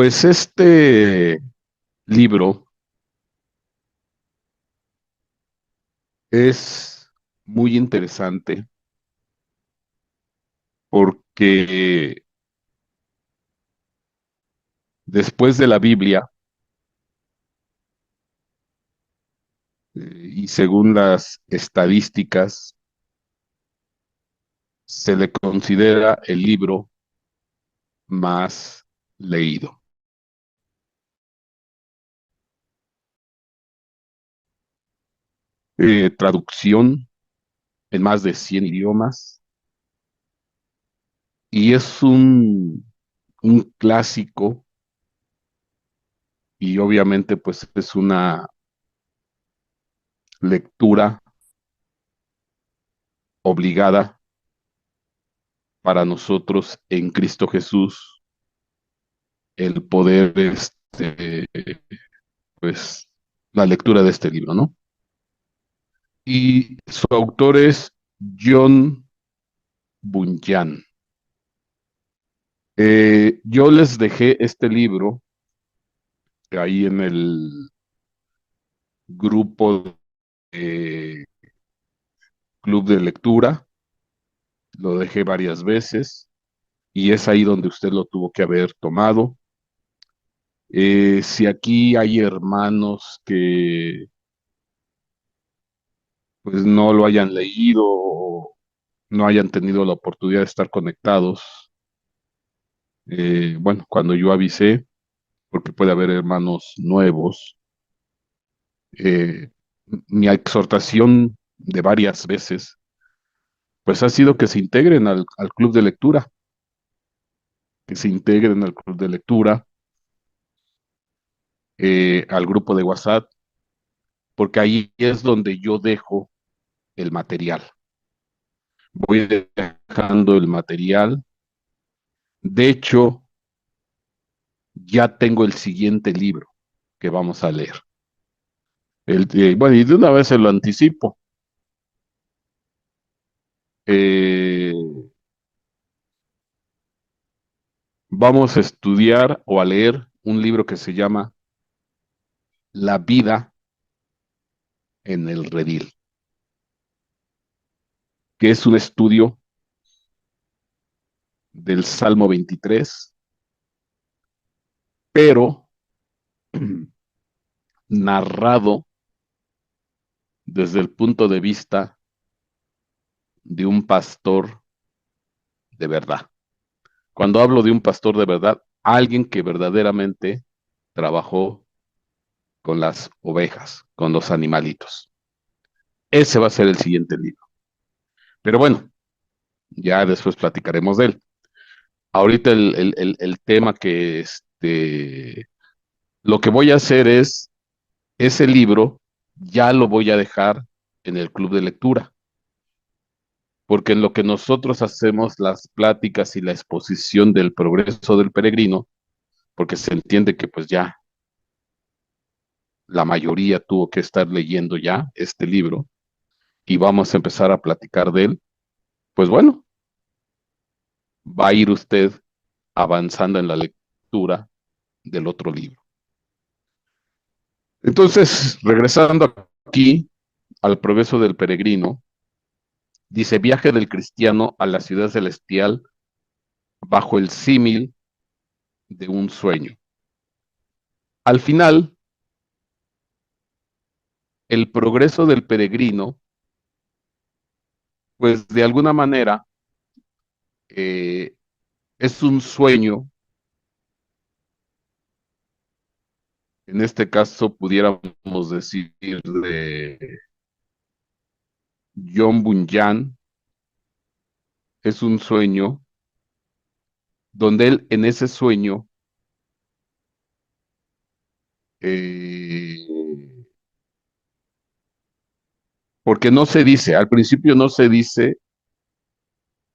Pues este libro es muy interesante porque después de la Biblia, y según las estadísticas, se le considera el libro más leído. Traducción en más de 100 idiomas y es un clásico y obviamente pues es una lectura obligada para nosotros en Cristo Jesús el poder, pues, la lectura de este libro, ¿no? Y su autor es John Bunyan. Yo les dejé este libro ahí en el grupo de Club de Lectura, lo dejé varias veces y es ahí donde usted lo tuvo que haber tomado. Si aquí hay hermanos que pues no lo hayan leído o no hayan tenido la oportunidad de estar conectados, bueno, cuando yo avisé, porque puede haber hermanos nuevos, eh, mi exhortación de varias veces, pues ha sido que se integren al club de lectura, que se integren al club de lectura, al grupo de WhatsApp, porque ahí es donde yo dejo el material. Voy dejando el material. De hecho, ya tengo el siguiente libro que vamos a leer. Bueno, y de una vez se lo anticipo. Eh, Vamos a estudiar o a leer un libro que se llama La vida en el redil, que es un estudio del Salmo 23, pero narrado desde el punto de vista de un pastor de verdad. Cuando hablo de un pastor de verdad, alguien que verdaderamente trabajó con las ovejas, con los animalitos. Ese va a ser el siguiente libro. Pero bueno, ya después platicaremos de él. Ahorita el tema que lo que voy a hacer es, ese libro ya lo voy a dejar en el club de lectura, porque en lo que nosotros hacemos las pláticas y la exposición del progreso del peregrino, porque se entiende que pues ya la mayoría tuvo que estar leyendo ya este libro y vamos a empezar a platicar de él, pues bueno, va a ir usted avanzando en la lectura del otro libro. Entonces, regresando aquí al progreso del peregrino, dice, viaje del cristiano a la ciudad celestial bajo el símil de un sueño. Al final, el progreso del peregrino, pues de alguna manera, eh, es un sueño, en este caso pudiéramos decir de John Bunyan, es un sueño donde él en ese sueño, eh, porque no se dice, al principio no se dice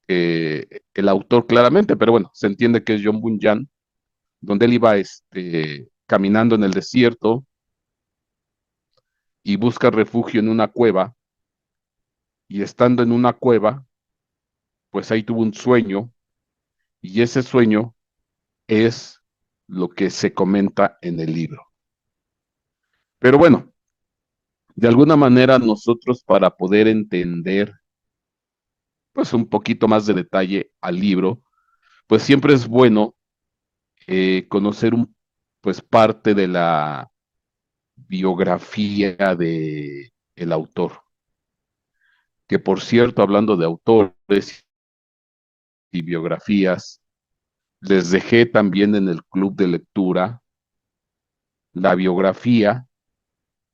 el autor claramente, pero bueno, se entiende que es John Bunyan, donde él iba caminando en el desierto y busca refugio en una cueva, y estando en una cueva, pues ahí tuvo un sueño, y ese sueño es lo que se comenta en el libro. Pero bueno, de alguna manera nosotros para poder entender pues un poquito más de detalle al libro, pues siempre es bueno conocer pues parte de la biografía de el autor. Que por cierto, hablando de autores y biografías, les dejé también en el club de lectura la biografía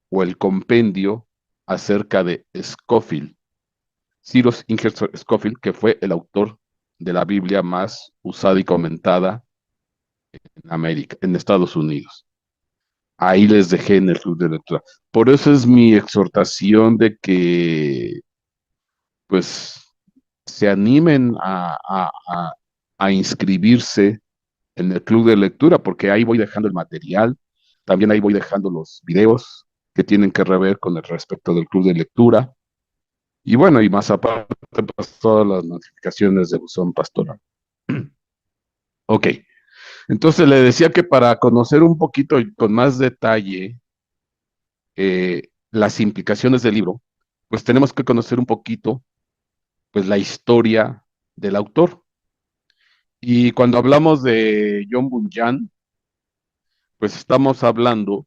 o el compendio acerca de Scofield, Cyrus Ingersoll Scofield, que fue el autor de la Biblia más usada y comentada en América, en Estados Unidos. Ahí les dejé en el club de lectura. Por eso es mi exhortación de que, pues, se animen a inscribirse en el club de lectura, porque ahí voy dejando el material, también ahí voy dejando los videos que tienen que rever con el respecto del club de lectura. Y bueno, y más aparte, pues todas las notificaciones de buzón pastoral. Ok, entonces le decía que para conocer un poquito y con más detalle las implicaciones del libro, pues tenemos que conocer un poquito, pues la historia del autor. Y cuando hablamos de John Bunyan, pues estamos hablando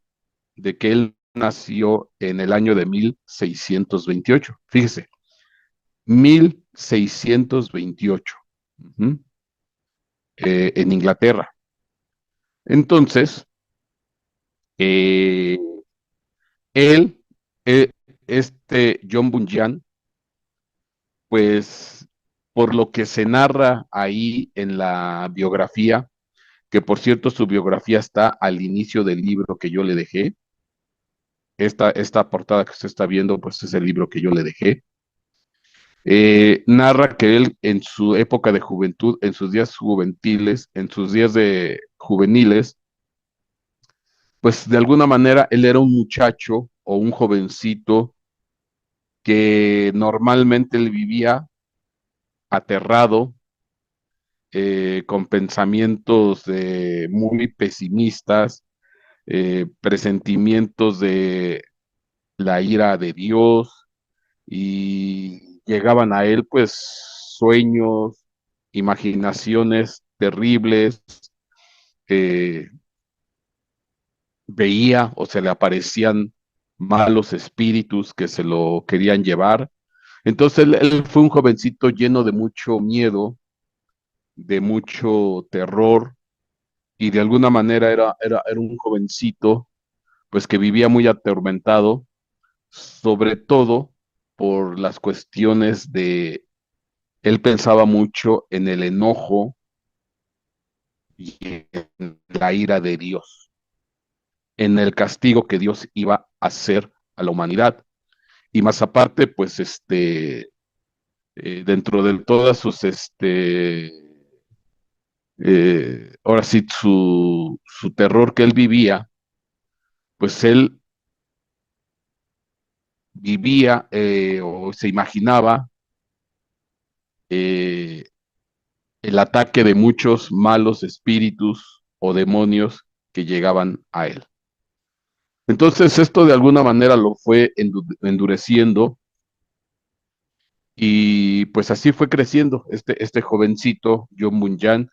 de que él nació en el año de 1628. Fíjese, 1628, uh-huh, en Inglaterra. Entonces, eh, él, eh, John Bunyan, pues por lo que se narra ahí en la biografía, que por cierto su biografía está al inicio del libro que yo le dejé, esta portada que usted está viendo, pues es el libro que yo le dejé. Narra que él en su época de juventud, en sus días juventiles, en sus días de juveniles, pues de alguna manera él era un muchacho o un jovencito que normalmente él vivía aterrado, con pensamientos muy pesimistas, presentimientos de la ira de Dios, y llegaban a él pues sueños, imaginaciones terribles, eh, veía o se le aparecían malos espíritus que se lo querían llevar. Entonces él fue un jovencito lleno de mucho miedo, de mucho terror, y de alguna manera era un jovencito pues que vivía muy atormentado, sobre todo por las cuestiones de, él pensaba mucho en el enojo y en la ira de Dios, en el castigo que Dios iba a hacer a la humanidad. Y más aparte, pues dentro de todas sus, ahora sí, su terror que él vivía, pues él vivía o se imaginaba eh, el ataque de muchos malos espíritus o demonios que llegaban a él. Entonces esto de alguna manera lo fue endureciendo, y pues así fue creciendo este jovencito, John Bunyan,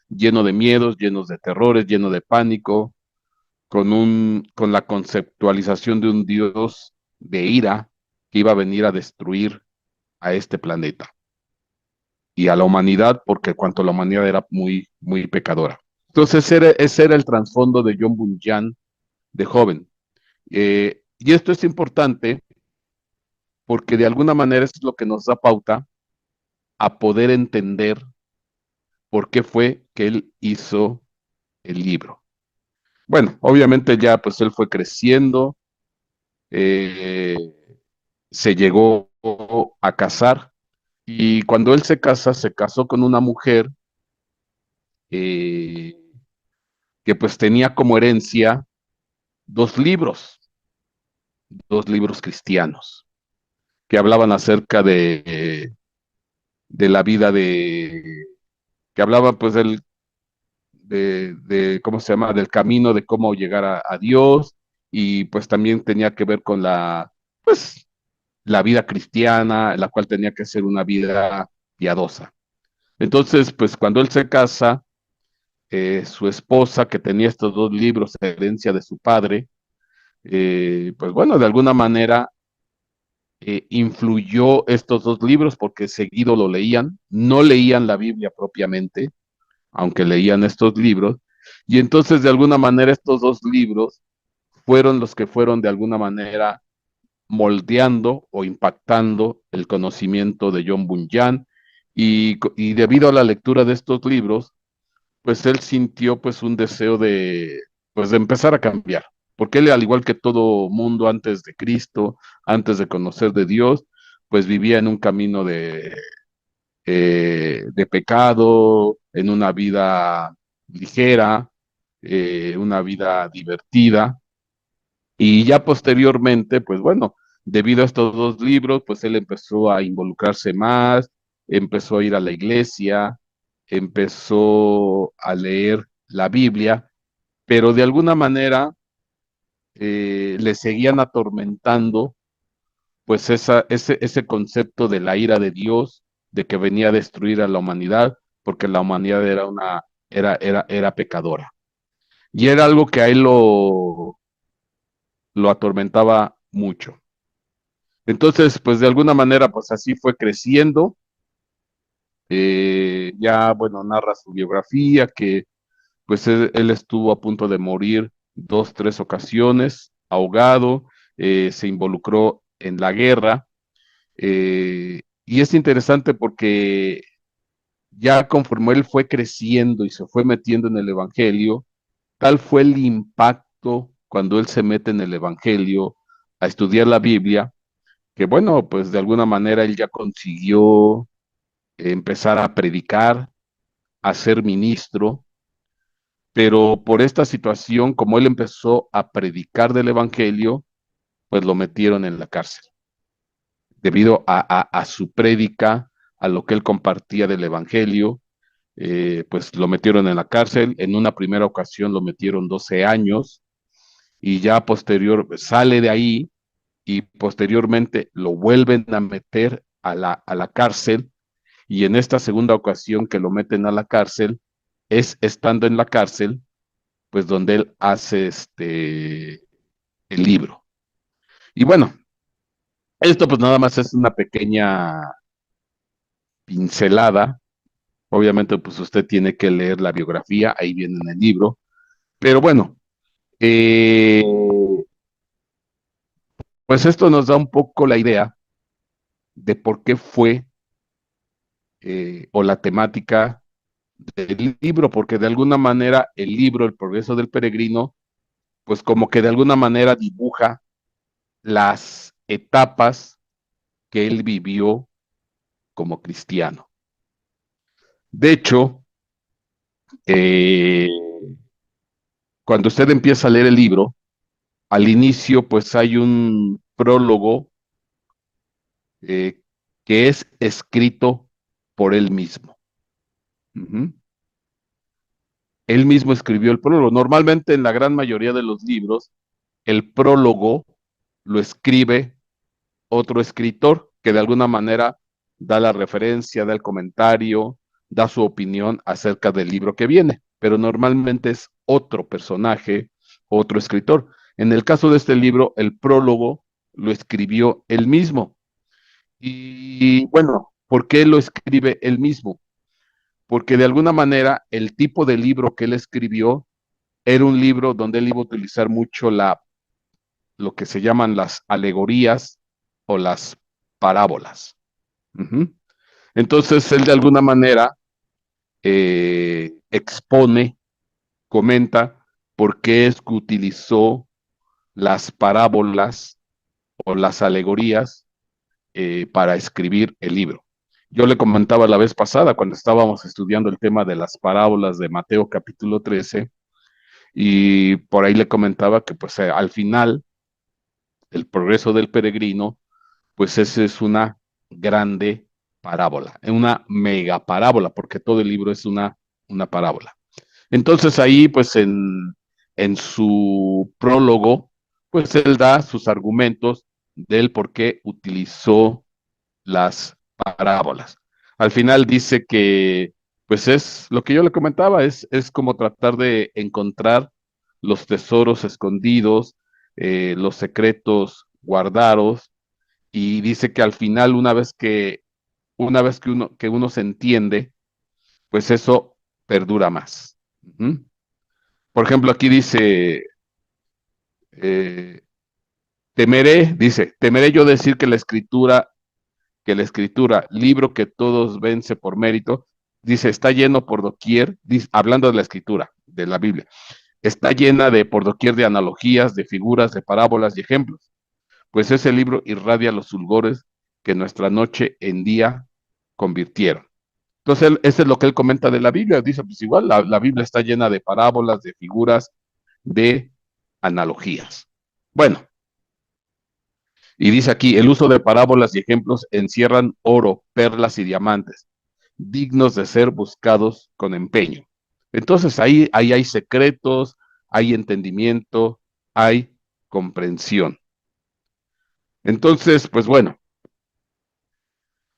lleno de miedos, llenos de terrores, lleno de pánico, con la conceptualización de un Dios de ira que iba a venir a destruir a este planeta y a la humanidad, porque cuanto la humanidad era muy, muy pecadora. Entonces ese era el trasfondo de John Bunyan de joven. Y esto es importante porque de alguna manera es lo que nos da pauta a poder entender por qué fue que él hizo el libro. Bueno, obviamente ya pues él fue creciendo, eh, se llegó a casar, y cuando él se casó con una mujer eh, que pues tenía como herencia dos libros, dos libros cristianos que hablaban acerca de la vida que hablaban pues ¿cómo se llama? Del camino de cómo llegar a Dios, y pues también tenía que ver con pues, la vida cristiana, la cual tenía que ser una vida piadosa. Entonces, pues cuando él se casa, su esposa, que tenía estos dos libros, herencia de su padre, pues bueno, de alguna manera influyó estos dos libros porque seguido lo leían, no leían la Biblia propiamente, aunque leían estos libros, y entonces de alguna manera estos dos libros fueron los que fueron de alguna manera moldeando o impactando el conocimiento de John Bunyan, y debido a la lectura de estos libros, pues él sintió pues un deseo pues de empezar a cambiar, porque él, al igual que todo mundo antes de Cristo, antes de conocer de Dios, pues vivía en un camino de pecado, en una vida ligera, una vida divertida, y ya posteriormente, pues bueno, debido a estos dos libros, pues él empezó a involucrarse más, empezó a ir a la iglesia, empezó a leer la Biblia, pero de alguna manera le seguían atormentando pues ese concepto de la ira de Dios, de que venía a destruir a la humanidad, porque la humanidad era pecadora. Y era algo que a él lo atormentaba mucho. Entonces, pues de alguna manera, pues así fue creciendo. Ya, bueno, narra su biografía, que pues él estuvo a punto de morir dos, tres ocasiones, ahogado, se involucró en la guerra, y es interesante porque ya conforme él fue creciendo y se fue metiendo en el Evangelio, tal fue el impacto cuando él se mete en el Evangelio a estudiar la Biblia, que bueno, pues de alguna manera él ya consiguió empezar a predicar, a ser ministro, pero por esta situación, como él empezó a predicar del Evangelio, pues lo metieron en la cárcel, debido a su prédica, a lo que él compartía del Evangelio, pues lo metieron en la cárcel. En una primera ocasión lo metieron 12 años, y ya posterior sale de ahí, y posteriormente lo vuelven a meter a la cárcel, y en esta segunda ocasión que lo meten a la cárcel, es estando en la cárcel, pues donde él hace el libro. Y bueno, esto pues nada más es una pequeña pincelada. Obviamente pues usted tiene que leer la biografía, ahí viene en el libro, pero bueno, eh, pues esto nos da un poco la idea de por qué fue, o la temática del libro, porque de alguna manera el libro, El progreso del peregrino, pues como que de alguna manera dibuja las etapas que él vivió como cristiano. De hecho, eh, cuando usted empieza a leer el libro, al inicio pues hay un prólogo, eh, que es escrito por él mismo. Ujú. Él mismo escribió el prólogo. Normalmente en la gran mayoría de los libros, el prólogo lo escribe otro escritor que de alguna manera da la referencia, da el comentario, da su opinión acerca del libro que viene, pero normalmente es otro personaje, otro escritor. En el caso de este libro, el prólogo lo escribió él mismo. Y bueno, ¿por qué lo escribe él mismo? Porque de alguna manera el tipo de libro que él escribió era un libro donde él iba a utilizar mucho lo que se llaman las alegorías o las parábolas. Ujú. Entonces él de alguna manera expone, comenta por qué es que utilizó las parábolas o las alegorías, para escribir el libro. Yo le comentaba la vez pasada cuando estábamos estudiando el tema de las parábolas de Mateo capítulo 13, y por ahí le comentaba que pues al final el progreso del peregrino, pues esa es una grande parábola, una mega parábola, porque todo el libro es una parábola. Entonces ahí, pues en su prólogo, pues él da sus argumentos del por qué utilizó las parábolas. Al final dice que, pues es lo que yo le comentaba, es como tratar de encontrar los tesoros escondidos, los secretos guardados, y dice que al final, que uno se entiende, pues eso perdura más. Ujú. Por ejemplo, aquí dice, eh, temeré yo decir que la escritura, libro que todos vence por mérito, dice, está lleno por doquier, dice, hablando de la escritura, de la Biblia, está llena de por doquier de analogías, de figuras, de parábolas y ejemplos, pues ese libro irradia los fulgores que nuestra noche en día convirtieron. Entonces, eso es lo que él comenta de la Biblia. Dice, pues igual, la Biblia está llena de parábolas, de figuras, de analogías. Bueno, y dice aquí, el uso de parábolas y ejemplos encierran oro, perlas y diamantes, dignos de ser buscados con empeño. Entonces ahí hay secretos, hay entendimiento, hay comprensión. Entonces, pues bueno,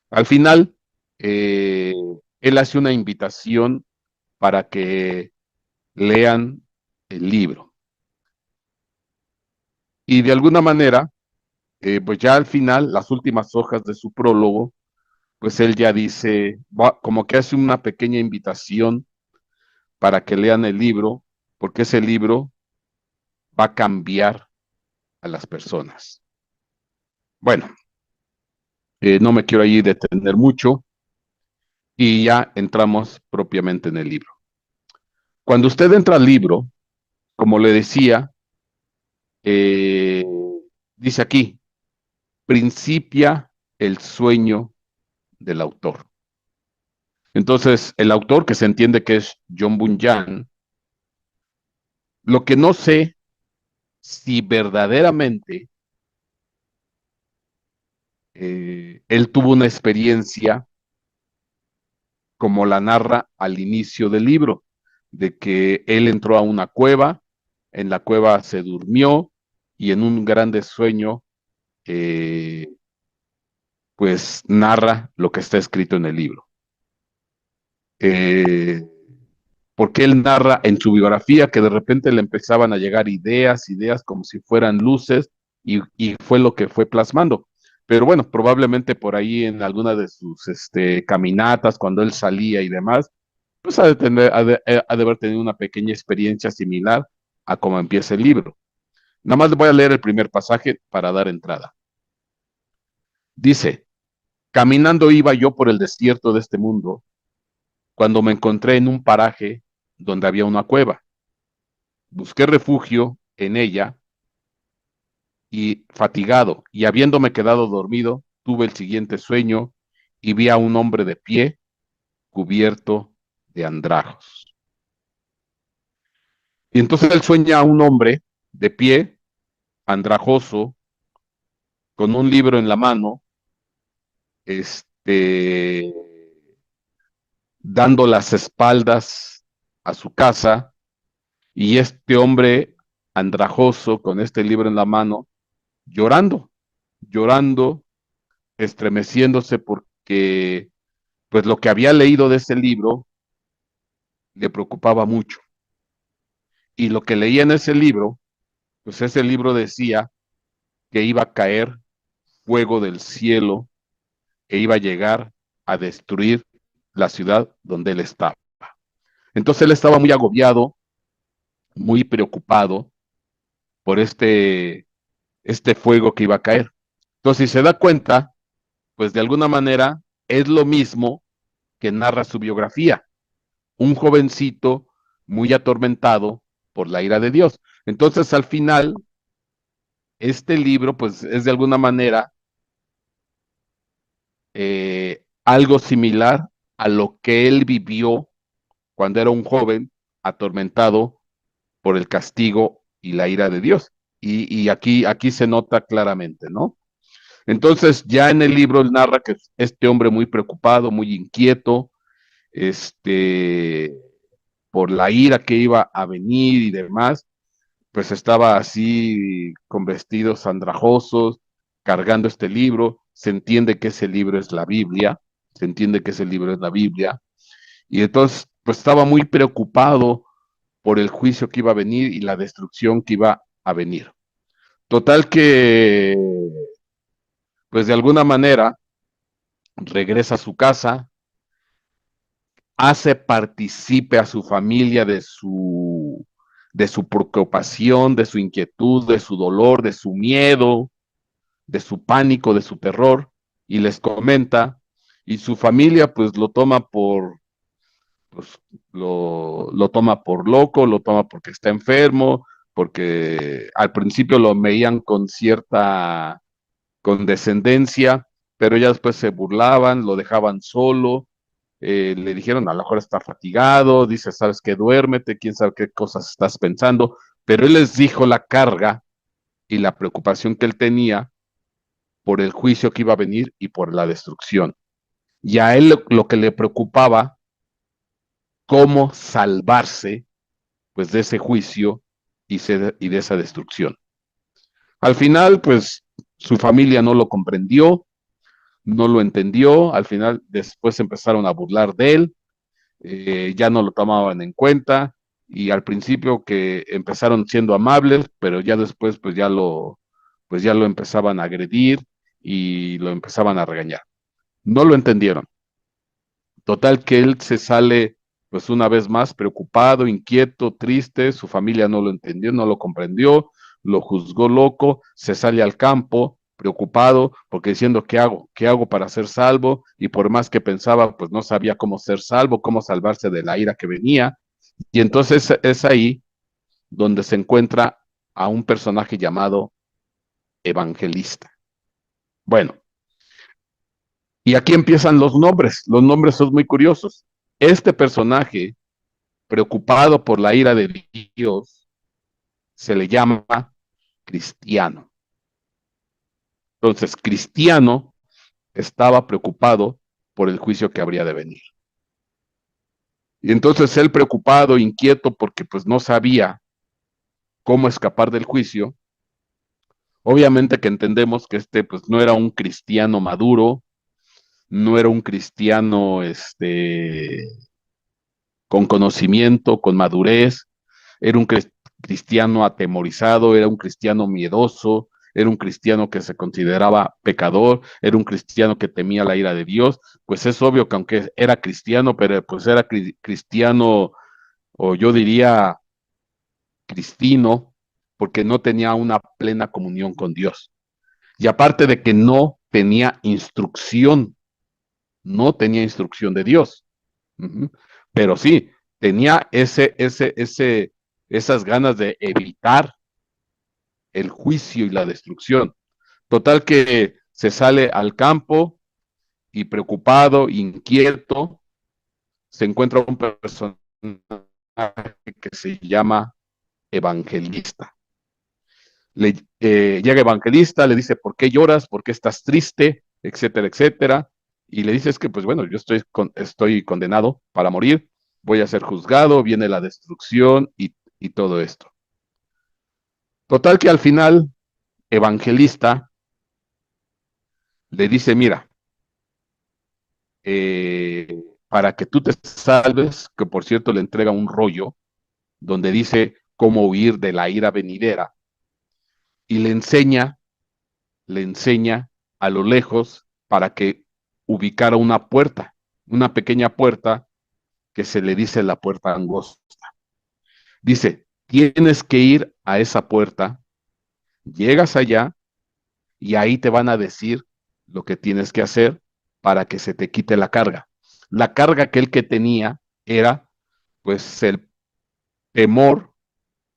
al final, eh, él hace una invitación para que lean el libro. Y de alguna manera, pues ya al final, las últimas hojas de su prólogo, pues él ya dice, como que hace una pequeña invitación para que lean el libro, porque ese libro va a cambiar a las personas. Bueno, no me quiero ahí detener mucho y ya entramos propiamente en el libro. Cuando usted entra al libro, como le decía, eh, dice aquí, principia el sueño del autor. Entonces, el autor, que se entiende que es John Bunyan, lo que no sé si verdaderamente él tuvo una experiencia como la narra al inicio del libro, de que él entró a una cueva, en la cueva se durmió y en un grande sueño, eh, pues narra lo que está escrito en el libro. Eh, Porque él narra en su biografía que de repente le empezaban a llegar ideas como si fueran luces, y fue lo que fue plasmando. Pero bueno, probablemente por ahí en alguna de sus caminatas, cuando él salía y demás, pues ha de haber tenido una pequeña experiencia similar a cómo empieza el libro. Nada más le voy a leer el primer pasaje para dar entrada. Dice, caminando iba yo por el desierto de este mundo, cuando me encontré en un paraje donde había una cueva. Busqué refugio en ella y fatigado, y habiéndome quedado dormido, tuve el siguiente sueño y vi a un hombre de pie cubierto de andrajos. Y entonces él sueña a un hombre de pie, andrajoso, con un libro en la mano, este, dando las espaldas a su casa, y este hombre andrajoso con este libro en la mano, llorando, llorando, estremeciéndose porque pues lo que había leído de ese libro le preocupaba mucho. Y lo que leía en ese libro, pues ese libro decía que iba a caer fuego del cielo e iba a llegar a destruir la ciudad donde él estaba. Entonces él estaba muy agobiado, muy preocupado por este fuego que iba a caer. Entonces, si se da cuenta, pues de alguna manera es lo mismo que narra su biografía. Un jovencito muy atormentado por la ira de Dios. Entonces, al final, este libro, pues es de alguna manera algo similar a lo que él vivió cuando era un joven atormentado por el castigo y la ira de Dios. Y aquí se nota claramente, ¿no? Entonces, ya en el libro él narra que este hombre muy preocupado, muy inquieto, este, por la ira que iba a venir y demás, pues estaba así con vestidos andrajosos, cargando este libro. Se entiende que ese libro es la Biblia, se entiende que ese libro es la Biblia. Y entonces, pues estaba muy preocupado por el juicio que iba a venir y la destrucción que iba a venir. Total que, pues de alguna manera, regresa a su casa, hace participe a su familia de su preocupación, de su inquietud, de su dolor, de su miedo, de su pánico, de su terror, y les comenta, y su familia pues lo toma por, pues, lo toma por loco, lo toma porque está enfermo, porque al principio lo veían con cierta condescendencia, pero ya después se burlaban, lo dejaban solo, le dijeron, a lo mejor está fatigado, dice, sabes que duérmete, quién sabe qué cosas estás pensando, pero él les dijo la carga y la preocupación que él tenía por el juicio que iba a venir y por la destrucción. Y a él lo que le preocupaba, cómo salvarse pues de ese juicio y de esa destrucción. Al final, pues su familia no lo comprendió, no lo entendió, al final después empezaron a burlar de él, ya no lo tomaban en cuenta y al principio que empezaron siendo amables, pero ya después pues ya lo empezaban a agredir y lo empezaban a regañar. No lo entendieron. Total que él se sale pues una vez más preocupado, inquieto, triste, su familia no lo entendió, no lo comprendió, lo juzgó loco, se sale al campo preocupado porque diciendo ¿qué hago? ¿Qué hago para ser salvo? Y por más que pensaba, pues no sabía cómo ser salvo, cómo salvarse de la ira que venía. Y entonces es ahí donde se encuentra a un personaje llamado Evangelista. Bueno, y aquí empiezan los nombres son muy curiosos. Este personaje preocupado por la ira de Dios, se le llama cristiano. Entonces, cristiano estaba preocupado por el juicio que habría de venir. Y entonces él preocupado, inquieto, porque pues no sabía cómo escapar del juicio, obviamente que entendemos que este pues no era un cristiano maduro, no era un cristiano con conocimiento, con madurez, era un cristiano atemorizado, era un cristiano miedoso, era un cristiano que se consideraba pecador, era un cristiano que temía la ira de Dios, pues es obvio que aunque era cristiano, pero pues era cristiano, o yo diría cristino, porque no tenía una plena comunión con Dios. Y aparte de que no tenía instrucción, no tenía instrucción de Dios. Uh-huh. Pero sí, tenía esas ganas de evitar el juicio y la destrucción. Total que se sale al campo y preocupado, inquieto, se encuentra un personaje que se llama Evangelista. Llega Evangelista, le dice, ¿por qué lloras? ¿Por qué estás triste? Etcétera, etcétera. Y le dice, es que, pues bueno, yo estoy condenado para morir, voy a ser juzgado, viene la destrucción y todo esto. Total que al final, Evangelista le dice, mira, para que tú te salves, que por cierto le entrega un rollo donde dice cómo huir de la ira venidera y le enseña a lo lejos para que ubicara una puerta, una pequeña puerta que se le dice la puerta angosta. Dice, tienes que ir a esa puerta, llegas allá y ahí te van a decir lo que tienes que hacer para que se te quite la carga. La carga que él que tenía era pues el temor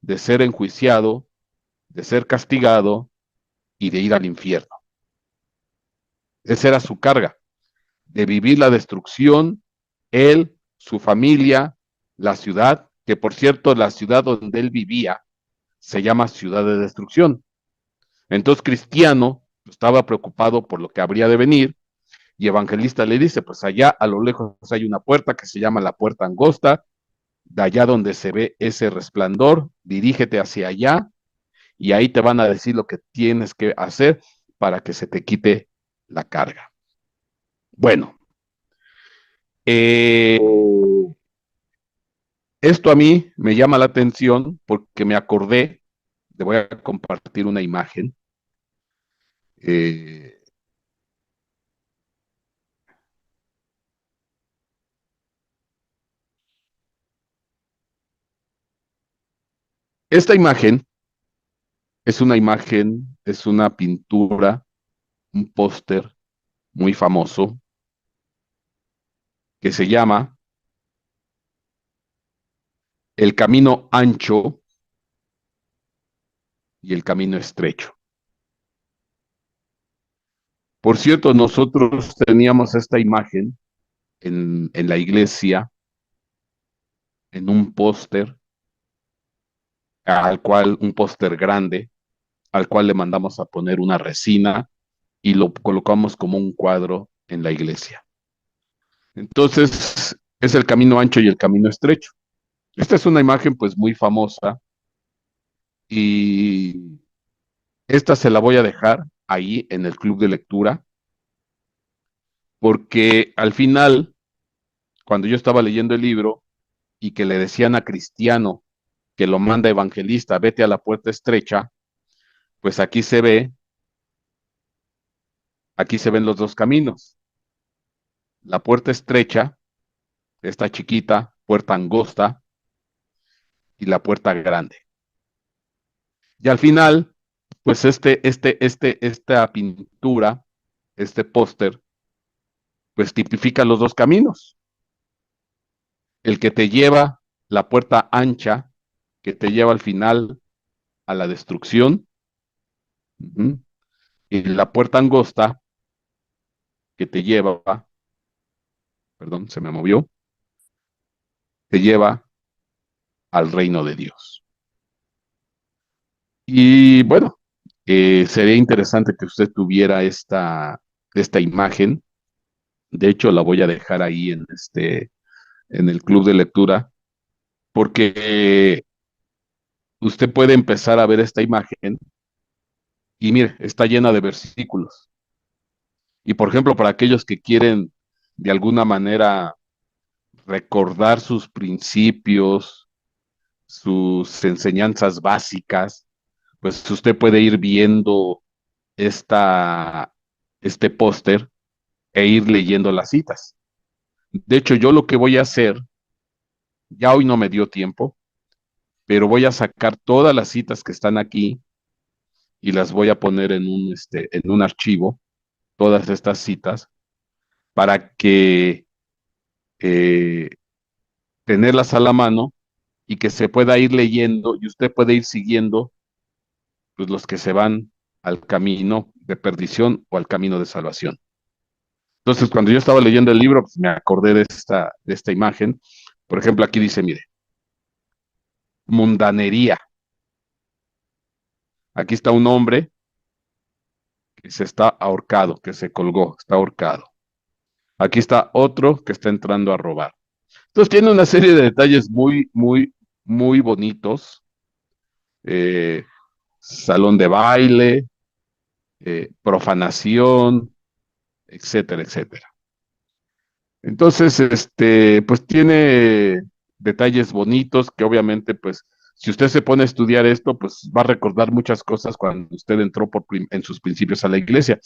de ser enjuiciado, de ser castigado y de ir al infierno. Esa era su carga, de vivir la destrucción, él, su familia, la ciudad, que por cierto la ciudad donde él vivía se llama ciudad de destrucción. Entonces Cristiano estaba preocupado por lo que habría de venir y Evangelista le dice, pues allá a lo lejos hay una puerta que se llama la puerta angosta, de allá donde se ve ese resplandor, dirígete hacia allá y ahí te van a decir lo que tienes que hacer para que se te quite la carga. Bueno, eh, esto a mí me llama la atención porque me acordé, le voy a compartir una imagen. Eh, esta imagen es una pintura, un póster muy famoso que se llama El camino ancho y el camino estrecho. Por cierto, nosotros teníamos esta imagen en la iglesia, en un póster, un póster grande, al cual le mandamos a poner una resina y lo colocamos como un cuadro en la iglesia. Entonces, es el camino ancho y el camino estrecho. Esta es una imagen pues muy famosa y esta se la voy a dejar ahí en el club de lectura porque al final, cuando yo estaba leyendo el libro y que le decían a Cristiano que lo manda evangelista, vete a la puerta estrecha, pues aquí se ven los dos caminos. La puerta estrecha, esta chiquita, puerta angosta, y la puerta grande. Y al final, pues esta pintura, este póster, pues tipifica los dos caminos. El que te lleva la puerta ancha, que te lleva al final a la destrucción, uh-huh, y la puerta angosta, que te lleva, perdón, se me movió, te lleva al reino de Dios. Y bueno, sería interesante que usted tuviera esta imagen. De hecho, la voy a dejar ahí en el club de lectura, porque usted puede empezar a ver esta imagen y mire, está llena de versículos. Y por ejemplo, para aquellos que quieren de alguna manera recordar sus principios, sus enseñanzas básicas, pues usted puede ir viendo esta, este póster e ir leyendo las citas. De hecho, yo lo que voy a hacer, ya hoy no me dio tiempo, pero voy a sacar todas las citas que están aquí y las voy a poner en un archivo, todas estas citas, para que eh, tenerlas a la mano y que se pueda ir leyendo y usted puede ir siguiendo pues, los que se van al camino de perdición o al camino de salvación. Entonces, cuando yo estaba leyendo el libro, pues, me acordé de esta imagen. Por ejemplo, aquí dice, mire, mundanería. Aquí está un hombre que se está ahorcado, que se colgó, está ahorcado. Aquí está otro que está entrando a robar. Entonces tiene una serie de detalles muy bonitos. Eh, salón de baile, profanación, etcétera, etcétera. Entonces, pues tiene detalles bonitos que obviamente, pues, si usted se pone a estudiar esto, pues va a recordar muchas cosas cuando usted entró en sus principios a la iglesia.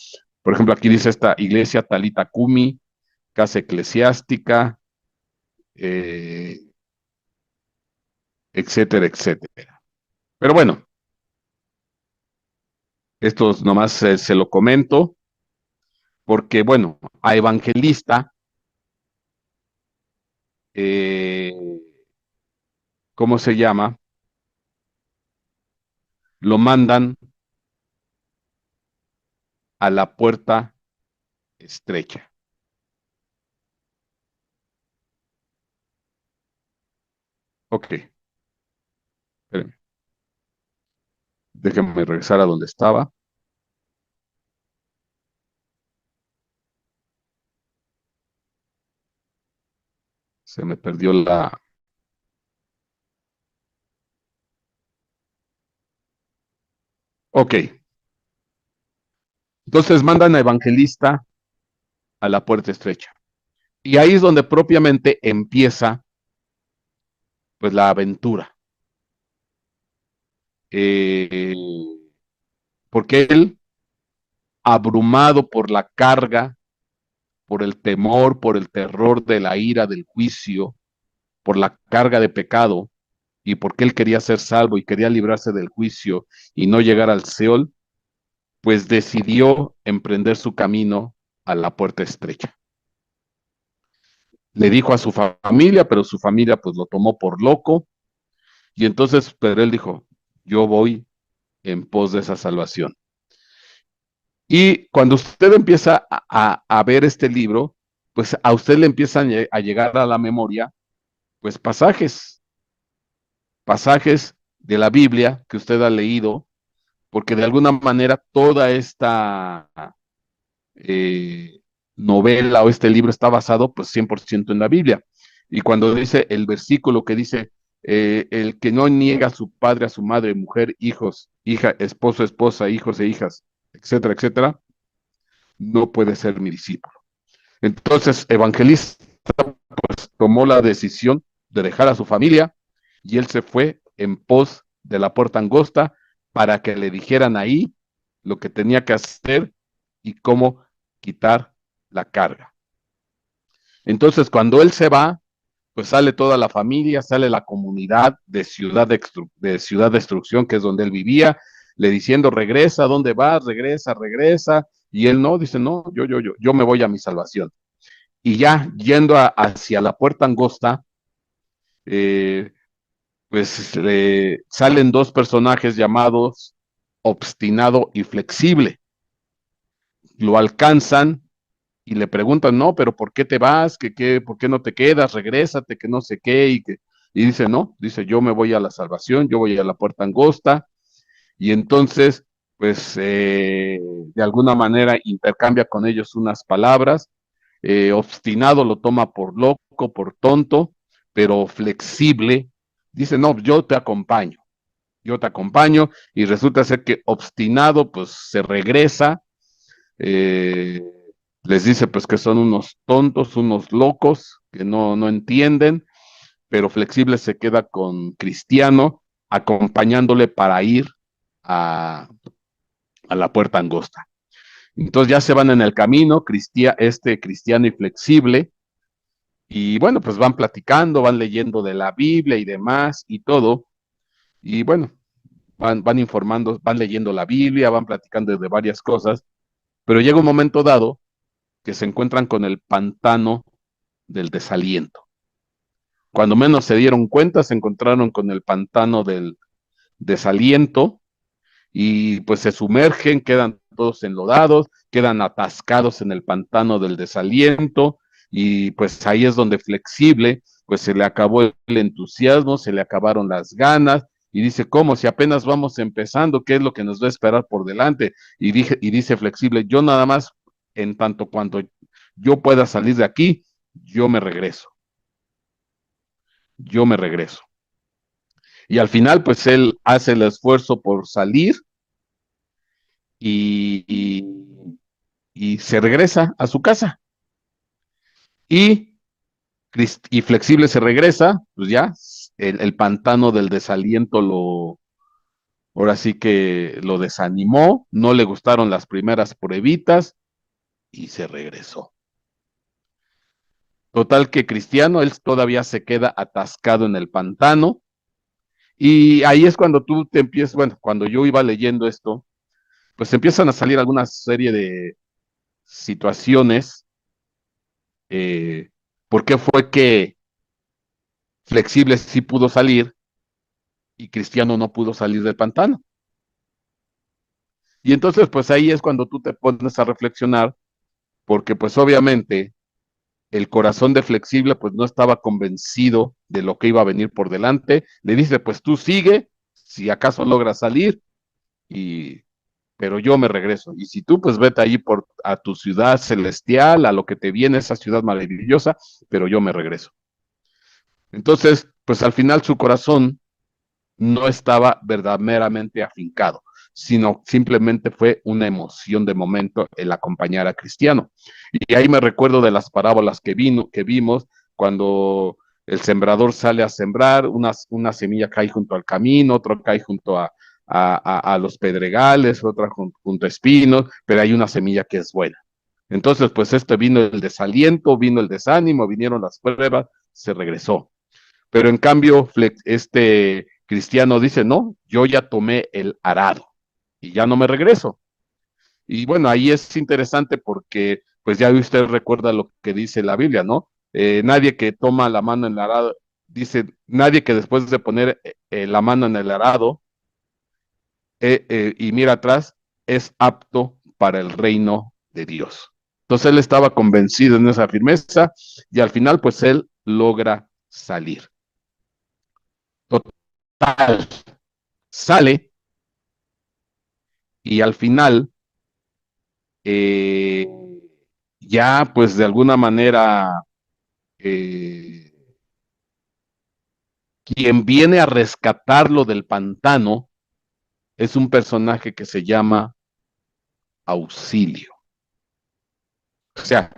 Por ejemplo, aquí dice esta iglesia Talita Kumi, casa eclesiástica, eh, etcétera, etcétera. Pero bueno, esto nomás se lo comento porque, bueno, a evangelista, eh, ¿cómo se llama? Lo mandan a la puerta estrecha. Ok, espérenme, déjenme regresar a donde estaba. Se me perdió la... Ok, entonces mandan a Evangelista a la puerta estrecha. Y ahí es donde propiamente empieza pues la aventura. Eh, porque él, abrumado por la carga, por el temor, por el terror de la ira del juicio, por la carga de pecado, y porque él quería ser salvo y quería librarse del juicio y no llegar al Seol, pues decidió emprender su camino a la puerta estrecha. Le dijo a su familia, pero su familia pues lo tomó por loco, y entonces, pero él dijo, yo voy en pos de esa salvación. Y cuando usted empieza a ver este libro, pues a usted le empiezan a llegar a la memoria, pues pasajes de la Biblia que usted ha leído, porque de alguna manera toda esta eh, novela o este libro está basado pues 100% en la Biblia. Y cuando dice el versículo que dice, el que no niega a su padre, a su madre, mujer, hijos, hija, esposo, esposa, hijos e hijas, etcétera, etcétera, no puede ser mi discípulo. Entonces, Evangelista pues tomó la decisión de dejar a su familia y él se fue en pos de la puerta angosta para que le dijeran ahí lo que tenía que hacer y cómo quitar la carga. Entonces, cuando él se va, pues sale toda la familia, sale la comunidad de Ciudad de Destrucción, que es donde él vivía, le diciendo, regresa, ¿dónde vas? Regresa, regresa. Y él no, dice, no, yo me voy a mi salvación. Y ya yendo hacia la puerta angosta, eh, pues salen dos personajes llamados Obstinado y Flexible. Lo alcanzan y le preguntan, no, pero ¿por qué te vas? ¿Por qué no te quedas? Regrésate, que no sé qué. Y dice, no, dice, yo me voy a la salvación, yo voy a la puerta angosta. Y entonces, pues, de alguna manera intercambia con ellos unas palabras. Obstinado lo toma por loco, por tonto, pero Flexible dice, no, yo te acompaño, y resulta ser que Obstinado, pues, se regresa, eh, les dice pues que son unos tontos, unos locos, que no entienden, pero Flexible se queda con Cristiano, acompañándole para ir a, a la puerta angosta. Entonces ya se van en el camino, Cristiano y Flexible, y bueno, pues van platicando, van leyendo de la Biblia y demás y todo, y bueno, van informando, van leyendo la Biblia, van platicando de varias cosas, pero llega un momento dado que se encuentran con el pantano del desaliento. Cuando menos se dieron cuenta, se encontraron con el pantano del desaliento y pues se sumergen, quedan todos enlodados, quedan atascados en el pantano del desaliento y pues ahí es donde Flexible, pues se le acabó el entusiasmo, se le acabaron las ganas y dice, ¿cómo? Si apenas vamos empezando, ¿qué es lo que nos va a esperar por delante? Y dice Flexible, yo nada más, en tanto cuando yo pueda salir de aquí, yo me regreso, yo me regreso. Y al final, pues él hace el esfuerzo por salir y, y, y se regresa a su casa. Y, y Flexible se regresa, pues ya, el pantano del desaliento ahora sí que lo desanimó, no le gustaron las primeras pruebitas y se regresó. Total que Cristiano, él todavía se queda atascado en el pantano y ahí es cuando tú te empiezas, bueno, cuando yo iba leyendo esto, pues empiezan a salir alguna serie de situaciones. ¿Por qué fue que Flexible sí pudo salir y Cristiano no pudo salir del pantano? Y entonces, pues ahí es cuando tú te pones a reflexionar, porque pues obviamente el corazón de Flexible pues no estaba convencido de lo que iba a venir por delante. Le dice, pues tú sigue, si acaso logras salir, y pero yo me regreso. Y si tú, pues vete ahí a tu ciudad celestial, a lo que te viene, esa ciudad maravillosa, pero yo me regreso. Entonces, pues al final su corazón no estaba verdaderamente afincado. sino simplemente fue una emoción de momento el acompañar a Cristiano. Y ahí me recuerdo de las parábolas que vimos cuando el sembrador sale a sembrar, una semilla cae junto al camino, otra cae junto a los pedregales, otra junto a espinos, pero hay una semilla que es buena. Entonces, pues vino el desaliento, vino el desánimo, vinieron las pruebas, se regresó. Pero en cambio, Cristiano dice, no, yo ya tomé el arado y ya no me regreso. Y bueno, ahí es interesante porque, pues ya usted recuerda lo que dice la Biblia, ¿no? Nadie que toma la mano en el arado, dice, nadie que después de poner la mano en el arado y mira atrás, es apto para el reino de Dios. Entonces él estaba convencido en esa firmeza y al final, pues él logra salir. Total, sale y al final, eh, ya pues de alguna manera, eh, quien viene a rescatarlo del pantano es un personaje que se llama Auxilio. O sea,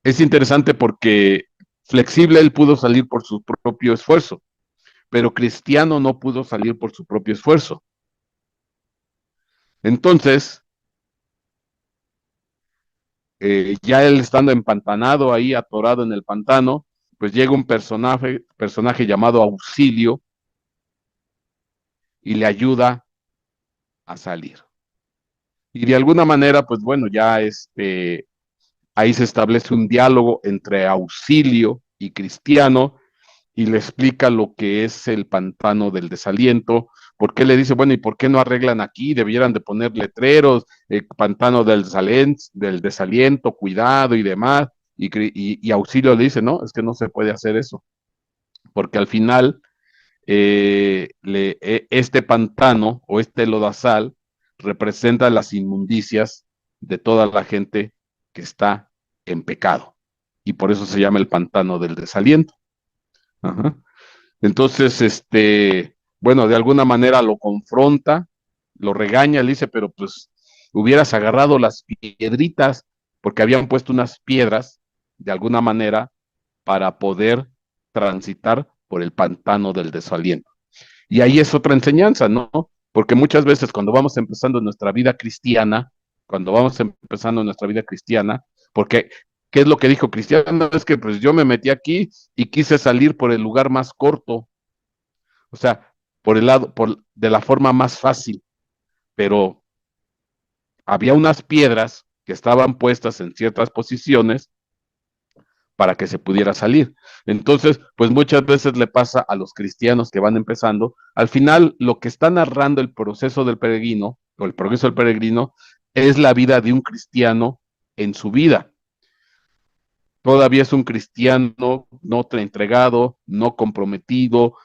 es interesante porque Flexible él pudo salir por su propio esfuerzo, pero Cristiano no pudo salir por su propio esfuerzo. Entonces, ya él estando empantanado ahí, atorado en el pantano, pues llega un personaje llamado Auxilio y le ayuda a salir. Y de alguna manera, pues bueno, ya ahí se establece un diálogo entre Auxilio y Cristiano y le explica lo que es el pantano del desaliento, porque le dice, bueno, ¿y por qué no arreglan aquí? Debieran de poner letreros, pantano del desaliento, cuidado y demás. Y Auxilio le dice, no, es que no se puede hacer eso, porque al final este pantano o este lodazal representa las inmundicias de toda la gente que está en pecado. Y por eso se llama el pantano del desaliento. Ajá. Entonces, bueno, de alguna manera lo confronta, lo regaña, le dice, pero pues hubieras agarrado las piedritas, porque habían puesto unas piedras, de alguna manera, para poder transitar por el pantano del desaliento. Y ahí es otra enseñanza, ¿no? Porque muchas veces cuando vamos empezando nuestra vida cristiana, porque, ¿qué es lo que dijo Cristiano? Es que pues yo me metí aquí y quise salir por el lugar más corto, o sea, de la forma más fácil, pero había unas piedras que estaban puestas en ciertas posiciones para que se pudiera salir. Entonces, pues muchas veces le pasa a los cristianos que van empezando, al final lo que está narrando el proceso del peregrino, o el progreso del peregrino, es la vida de un cristiano en su vida. Todavía es un cristiano no entregado, no comprometido,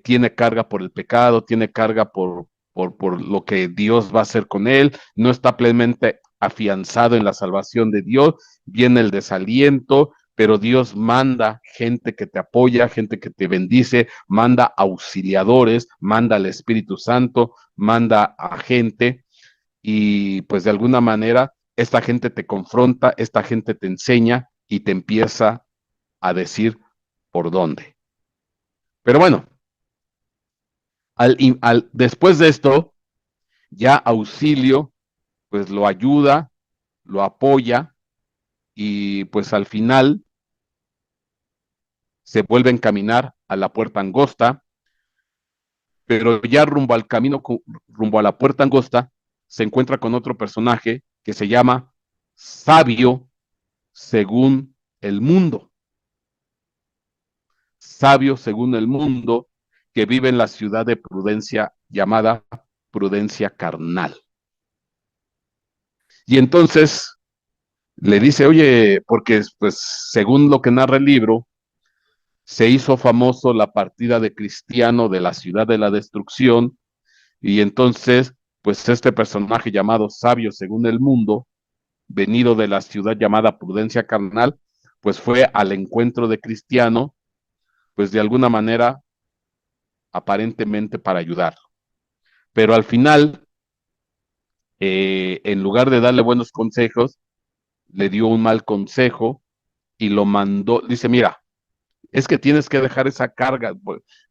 tiene carga por el pecado, tiene carga por lo que Dios va a hacer con él, no está plenamente afianzado en la salvación de Dios, viene el desaliento, pero Dios manda gente que te apoya, gente que te bendice, manda auxiliadores, manda al Espíritu Santo, manda a gente y pues de alguna manera esta gente te confronta, esta gente te enseña y te empieza a decir por dónde. Pero bueno, después de esto, ya Auxilio pues lo ayuda, lo apoya y pues al final se vuelve a encaminar a la puerta angosta, pero ya rumbo a la puerta angosta, se encuentra con otro personaje que se llama Sabio según el mundo. Sabio según el mundo, que vive en la ciudad de Prudencia llamada Prudencia Carnal. Y entonces le dice, oye, porque pues según lo que narra el libro, se hizo famoso la partida de Cristiano de la ciudad de la destrucción, y entonces, pues este personaje llamado Sabio según el mundo, venido de la ciudad llamada Prudencia Carnal, pues fue al encuentro de Cristiano, pues de alguna manera, aparentemente para ayudarlo. Pero al final en lugar de darle buenos consejos, le dio un mal consejo y lo mandó, dice, mira, es que tienes que dejar esa carga,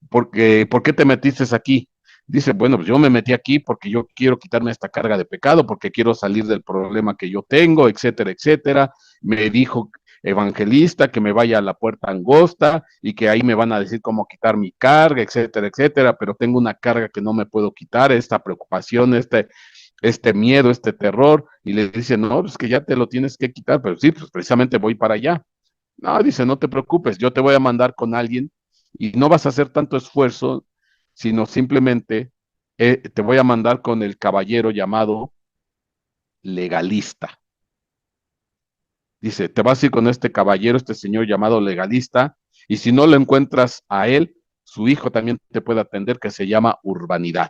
porque, ¿por qué te metiste aquí? Dice, bueno, pues yo me metí aquí porque yo quiero quitarme esta carga de pecado, porque quiero salir del problema que yo tengo, etcétera, etcétera. Me dijo evangelista que me vaya a la puerta angosta y que ahí me van a decir cómo quitar mi carga, etcétera, etcétera, pero tengo una carga que no me puedo quitar, esta preocupación, este miedo, este terror, y le dice, no, pues que ya te lo tienes que quitar, pero sí, pues precisamente voy para allá. No, dice, no te preocupes, yo te voy a mandar con alguien y no vas a hacer tanto esfuerzo, sino simplemente te voy a mandar con el caballero llamado legalista. Dice, te vas a ir con este caballero, este señor llamado legalista, y si no lo encuentras a él, su hijo también te puede atender, que se llama urbanidad.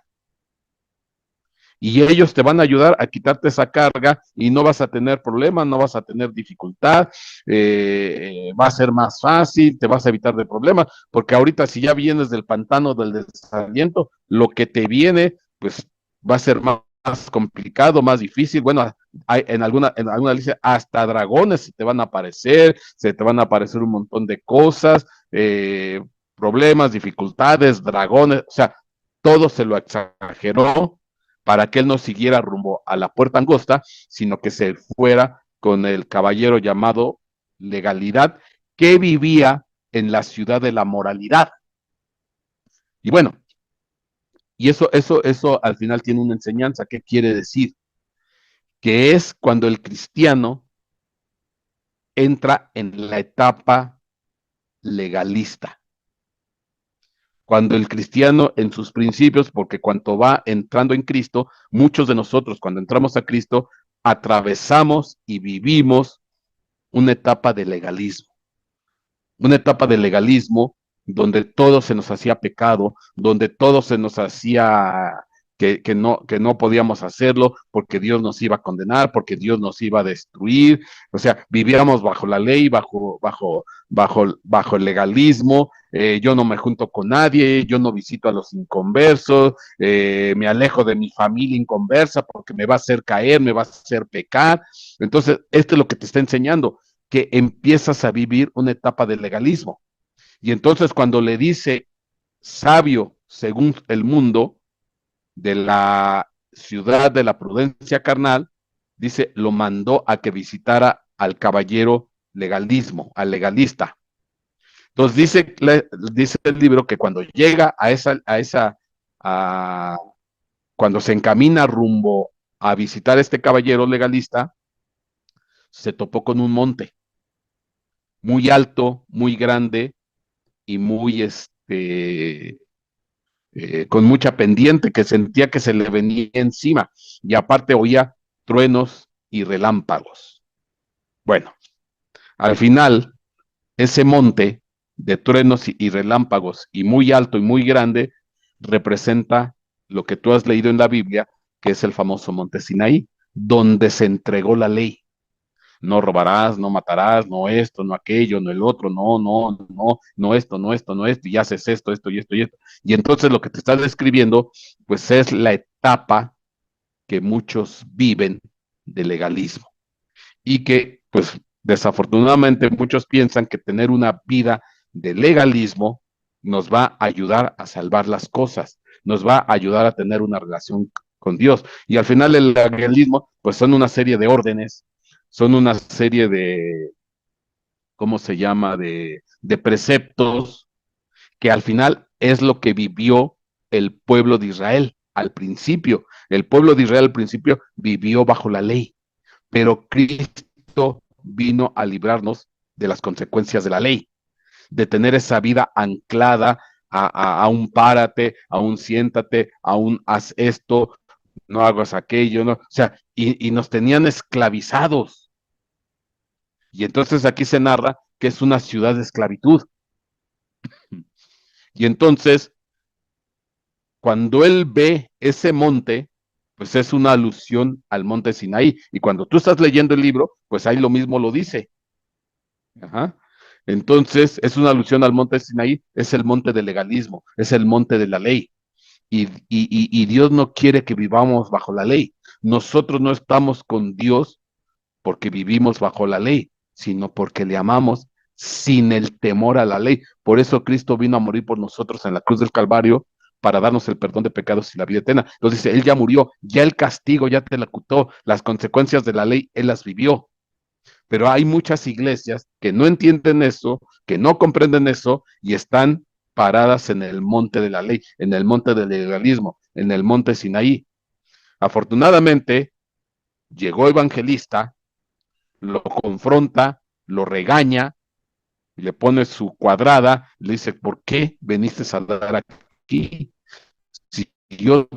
Y ellos te van a ayudar a quitarte esa carga y no vas a tener problemas, no vas a tener dificultad, va a ser más fácil, te vas a evitar de problemas, porque ahorita si ya vienes del pantano del desaliento, lo que te viene, pues va a ser más complicado, más difícil. Bueno, en alguna lista hasta dragones se te van a aparecer, se te van a aparecer un montón de cosas, problemas, dificultades, dragones, o sea, todo se lo exageró para que él no siguiera rumbo a la puerta angosta, sino que se fuera con el caballero llamado legalidad, que vivía en la ciudad de la moralidad. Y bueno, y eso al final tiene una enseñanza. ¿Qué quiere decir? Que es cuando el cristiano entra en la etapa legalista. Cuando el cristiano en sus principios, porque cuando va entrando en Cristo, muchos de nosotros cuando entramos a Cristo, atravesamos y vivimos una etapa de legalismo, una etapa de legalismo donde todo se nos hacía pecado, donde todo se nos hacía que no podíamos hacerlo porque Dios nos iba a condenar, porque Dios nos iba a destruir. O sea, vivíamos bajo la ley, bajo el legalismo. Yo no me junto con nadie, yo no visito a los inconversos, me alejo de mi familia inconversa porque me va a hacer caer, me va a hacer pecar. Entonces, esto es lo que te está enseñando, que empiezas a vivir una etapa de legalismo. Y entonces cuando le dice sabio según el mundo de la ciudad de la prudencia carnal, dice, lo mandó a que visitara al caballero legalismo, al legalista. Entonces dice el libro que cuando llega a cuando se encamina rumbo a visitar a este caballero legalista, se topó con un monte muy alto, muy grande, y muy, con mucha pendiente, que sentía que se le venía encima, y aparte oía truenos y relámpagos. Bueno, al final, ese monte de truenos y relámpagos y muy alto y muy grande representa lo que tú has leído en la Biblia, que es el famoso monte Sinaí, donde se entregó la ley. No robarás, no matarás, no esto, no aquello, no el otro, no, no, no, no esto, no esto, no esto, y haces esto y esto y esto. Y entonces lo que te está describiendo, pues es la etapa que muchos viven de legalismo y que, pues desafortunadamente, muchos piensan que tener una vida de legalismo nos va a ayudar a salvar las cosas, nos va a ayudar a tener una relación con Dios. Y al final el legalismo, pues son una serie de órdenes, son una serie de, ¿cómo se llama?, de preceptos, que al final es lo que vivió el pueblo de Israel al principio. El pueblo de Israel al principio vivió bajo la ley, pero Cristo vino a librarnos de las consecuencias de la ley, de tener esa vida anclada a un párate, a un siéntate, a un haz esto, no hagas aquello, ¿no? O sea, y nos tenían esclavizados. Y entonces aquí se narra que es una ciudad de esclavitud. Y entonces, cuando él ve ese monte, pues es una alusión al monte Sinaí. Y cuando tú estás leyendo el libro, pues ahí lo mismo lo dice. Ajá. Entonces, es una alusión al monte Sinaí, es el monte del legalismo, es el monte de la ley. Y Dios no quiere que vivamos bajo la ley. Nosotros no estamos con Dios porque vivimos bajo la ley, sino porque le amamos sin el temor a la ley. Por eso Cristo vino a morir por nosotros en la cruz del Calvario para darnos el perdón de pecados y la vida eterna. Entonces dice, Él ya murió, ya el castigo ya te la quitó, las consecuencias de la ley Él las vivió. Pero hay muchas iglesias que no entienden eso, que no comprenden eso y están paradas en el monte de la ley, en el monte del legalismo, en el monte Sinaí. Afortunadamente, llegó Evangelista, lo confronta, lo regaña, le pone su cuadrada, le dice, ¿por qué veniste a dar aquí? Si yo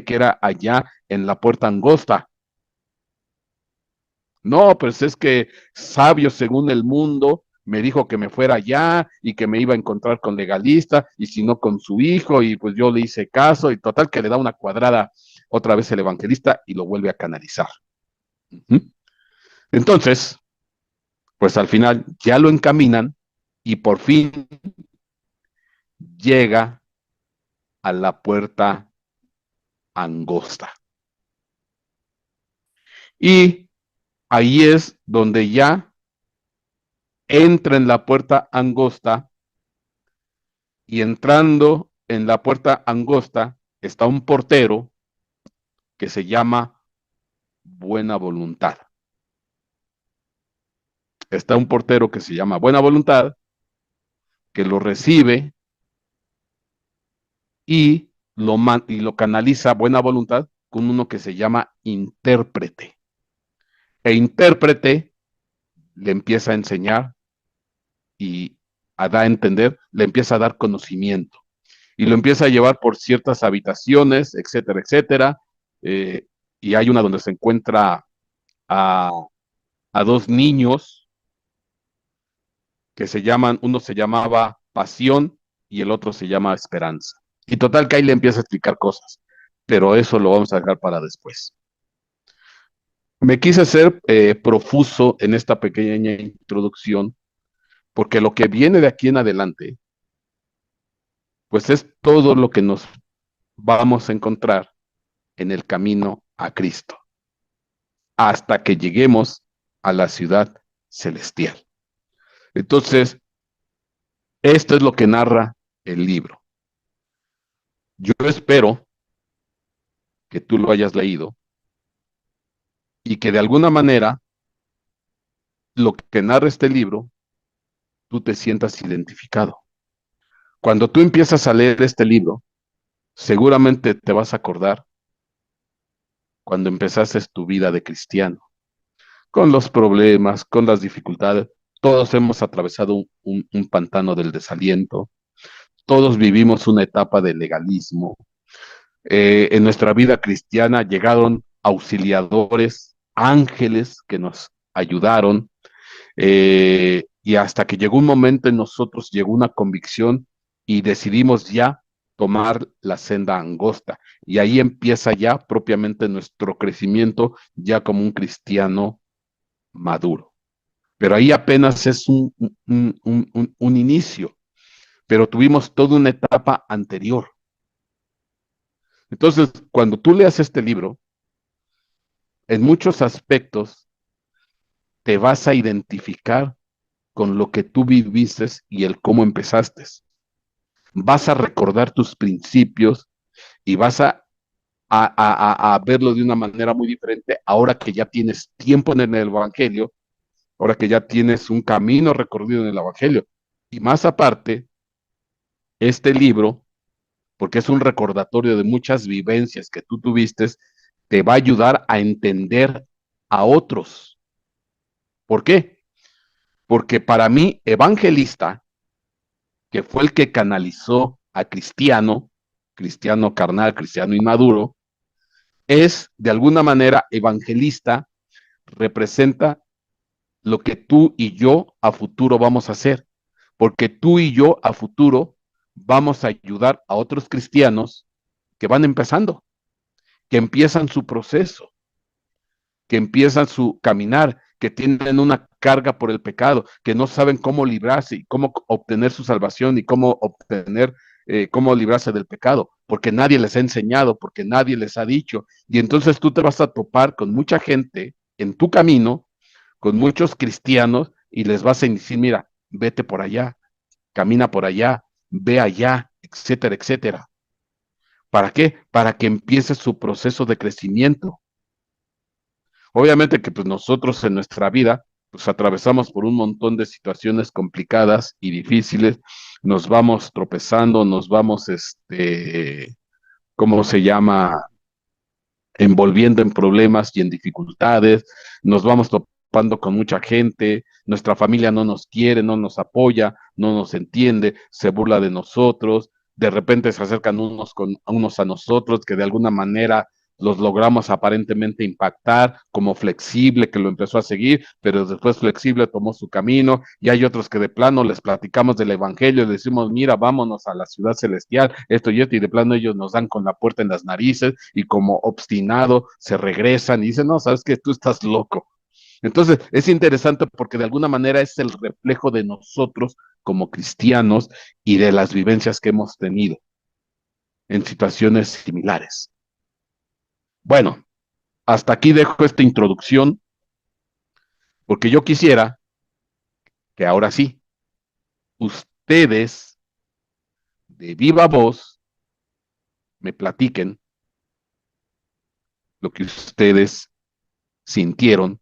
que era allá en la puerta angosta. No, pues es que sabio según el mundo me dijo que me fuera allá y que me iba a encontrar con legalista y si no con su hijo y pues yo le hice caso y total que le da una cuadrada otra vez el evangelista y lo vuelve a canalizar. Entonces, pues al final ya lo encaminan y por fin llega a la puerta angosta. Y ahí es donde ya entra en la puerta angosta y entrando en la puerta angosta está un portero que se llama Buena Voluntad. Está un portero que se llama Buena Voluntad, que lo recibe y lo canaliza Buena Voluntad con uno que se llama intérprete. E intérprete le empieza a enseñar y a dar a entender, le empieza a dar conocimiento y lo empieza a llevar por ciertas habitaciones, etcétera, etcétera. Eh, y hay una donde se encuentra a, a dos niños que se llaman, uno se llamaba Pasión y el otro se llama Esperanza. Y total que ahí le empieza a explicar cosas, pero eso lo vamos a dejar para después. Me quise ser profuso en esta pequeña introducción, porque lo que viene de aquí en adelante, pues es todo lo que nos vamos a encontrar en el camino a Cristo, hasta que lleguemos a la ciudad celestial. Entonces, esto es lo que narra el libro. Yo espero que tú lo hayas leído y que de alguna manera lo que narra este libro, tú te sientas identificado. Cuando tú empiezas a leer este libro, seguramente te vas a acordar cuando empezaste tu vida de cristiano, con los problemas, con las dificultades. Todos hemos atravesado un pantano del desaliento, todos vivimos una etapa de legalismo. En nuestra vida cristiana llegaron auxiliadores, ángeles que nos ayudaron, y hasta que llegó un momento en nosotros, llegó una convicción y decidimos ya tomar la senda angosta. Y ahí empieza ya propiamente nuestro crecimiento ya como un cristiano maduro. Pero ahí apenas es un inicio, pero tuvimos toda una etapa anterior. Entonces, cuando tú leas este libro, en muchos aspectos te vas a identificar con lo que tú viviste y el cómo empezaste. Vas a recordar tus principios y vas a verlo de una manera muy diferente ahora que ya tienes tiempo en el Evangelio, ahora que ya tienes un camino recorrido en el Evangelio. Y más aparte, este libro, porque es un recordatorio de muchas vivencias que tú tuviste, te va a ayudar a entender a otros. ¿Por qué? Porque para mí, evangelista, que fue el que canalizó a Cristiano, Cristiano carnal, Cristiano inmaduro, es de alguna manera evangelista, representa lo que tú y yo a futuro vamos a hacer, porque tú y yo a futuro vamos a ayudar a otros cristianos que van empezando, que empiezan su proceso, que empiezan su caminar, que tienen una carga por el pecado, que no saben cómo librarse y cómo obtener su salvación y cómo obtener cómo librarse del pecado, porque nadie les ha enseñado, porque nadie les ha dicho. Y entonces tú te vas a topar con mucha gente en tu camino, con muchos cristianos, y les vas a decir, mira, vete por allá, camina por allá, ve allá, etcétera, etcétera. ¿Para qué? Para que empiece su proceso de crecimiento. Obviamente que pues nosotros en nuestra vida pues atravesamos por un montón de situaciones complicadas y difíciles, nos vamos tropezando, nos vamos, ¿cómo se llama? Envolviendo en problemas y en dificultades, nos vamos topando con mucha gente, nuestra familia no nos quiere, no nos apoya, no nos entiende, se burla de nosotros, de repente se acercan unos a nosotros que de alguna manera los logramos aparentemente impactar, como Flexible que lo empezó a seguir, pero después Flexible tomó su camino, y hay otros que de plano les platicamos del evangelio, les decimos, mira, vámonos a la ciudad celestial, esto y esto, y de plano ellos nos dan con la puerta en las narices, y como obstinado se regresan y dicen, no, sabes que tú estás loco. Entonces, es interesante porque de alguna manera es el reflejo de nosotros como cristianos y de las vivencias que hemos tenido en situaciones similares. Bueno, hasta aquí dejo esta introducción porque yo quisiera que ahora sí, ustedes de viva voz me platiquen lo que ustedes sintieron,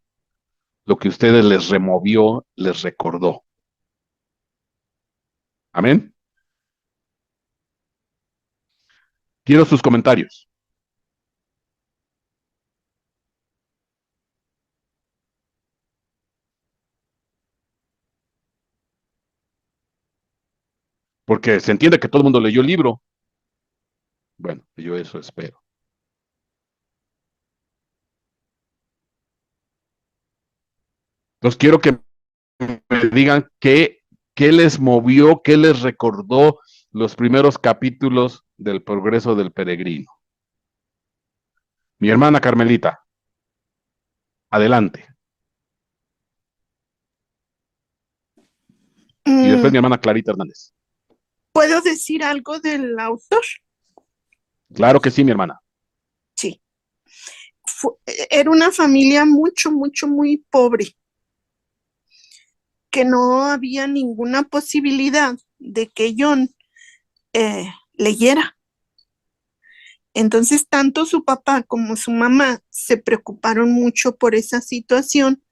lo que ustedes les removió, les recordó. Amén. Quiero sus comentarios, porque se entiende que todo el mundo leyó el libro. Bueno, yo eso espero. Entonces quiero que me digan qué les movió, qué les recordó los primeros capítulos del progreso del peregrino. Mi hermana Carmelita, adelante. Y después Mm, mi hermana Clarita Hernández. ¿Puedo decir algo del autor? Claro que sí, mi hermana. Sí. Era una familia muy pobre, que no había ninguna posibilidad de que John leyera. Entonces, tanto su papá como su mamá se preocuparon mucho por esa situación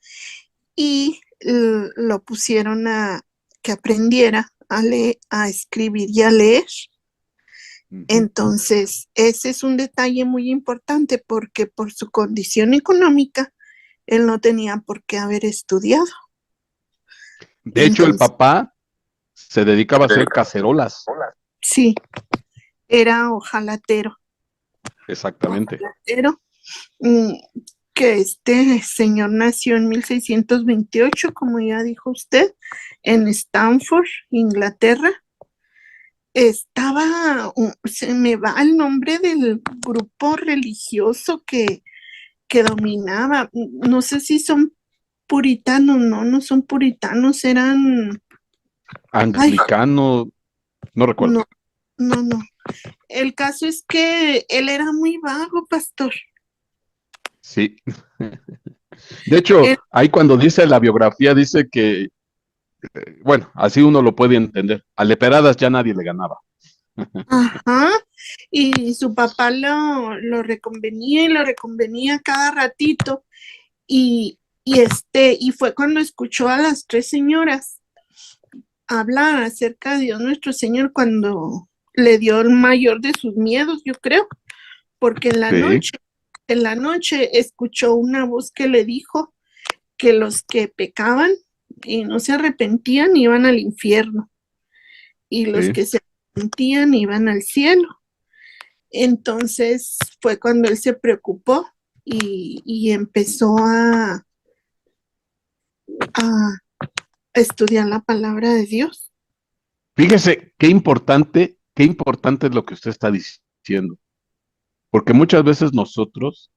y lo pusieron a que aprendiera a leer, a escribir y a leer. Uh -huh. Entonces, ese es un detalle muy importante porque por su condición económica, él no tenía por qué haber estudiado. De hecho, el Entonces, papá se dedicaba a hacer cacerolas. sí, era ojalatero. Exactamente. Ojalatero, mm, que este señor nació en 1628, como ya dijo usted, en Stamford, Inglaterra. Se me va el nombre del grupo religioso que dominaba. No sé si son puritanos, no, no son puritanos, eran, ay, Anglicano, no recuerdo. no, no. El caso es que él era muy vago, pastor. Sí. De hecho, Él, ahí cuando dice la biografía, dice que, bueno, así uno lo puede entender. A leperadas ya nadie le ganaba. ajá, y su papá lo reconvenía y lo reconvenía cada ratito. Y fue cuando escuchó a las tres señoras hablar acerca de Dios nuestro Señor cuando le dio el mayor de sus miedos, yo creo, porque Sí, en la noche escuchó una voz que le dijo que los que pecaban y no se arrepentían iban al infierno y los sí. que se arrepentían iban al cielo. Entonces fue cuando él se preocupó y empezó a estudiar la palabra de Dios. Fíjese qué importante es lo que usted está diciendo. Porque muchas veces nosotros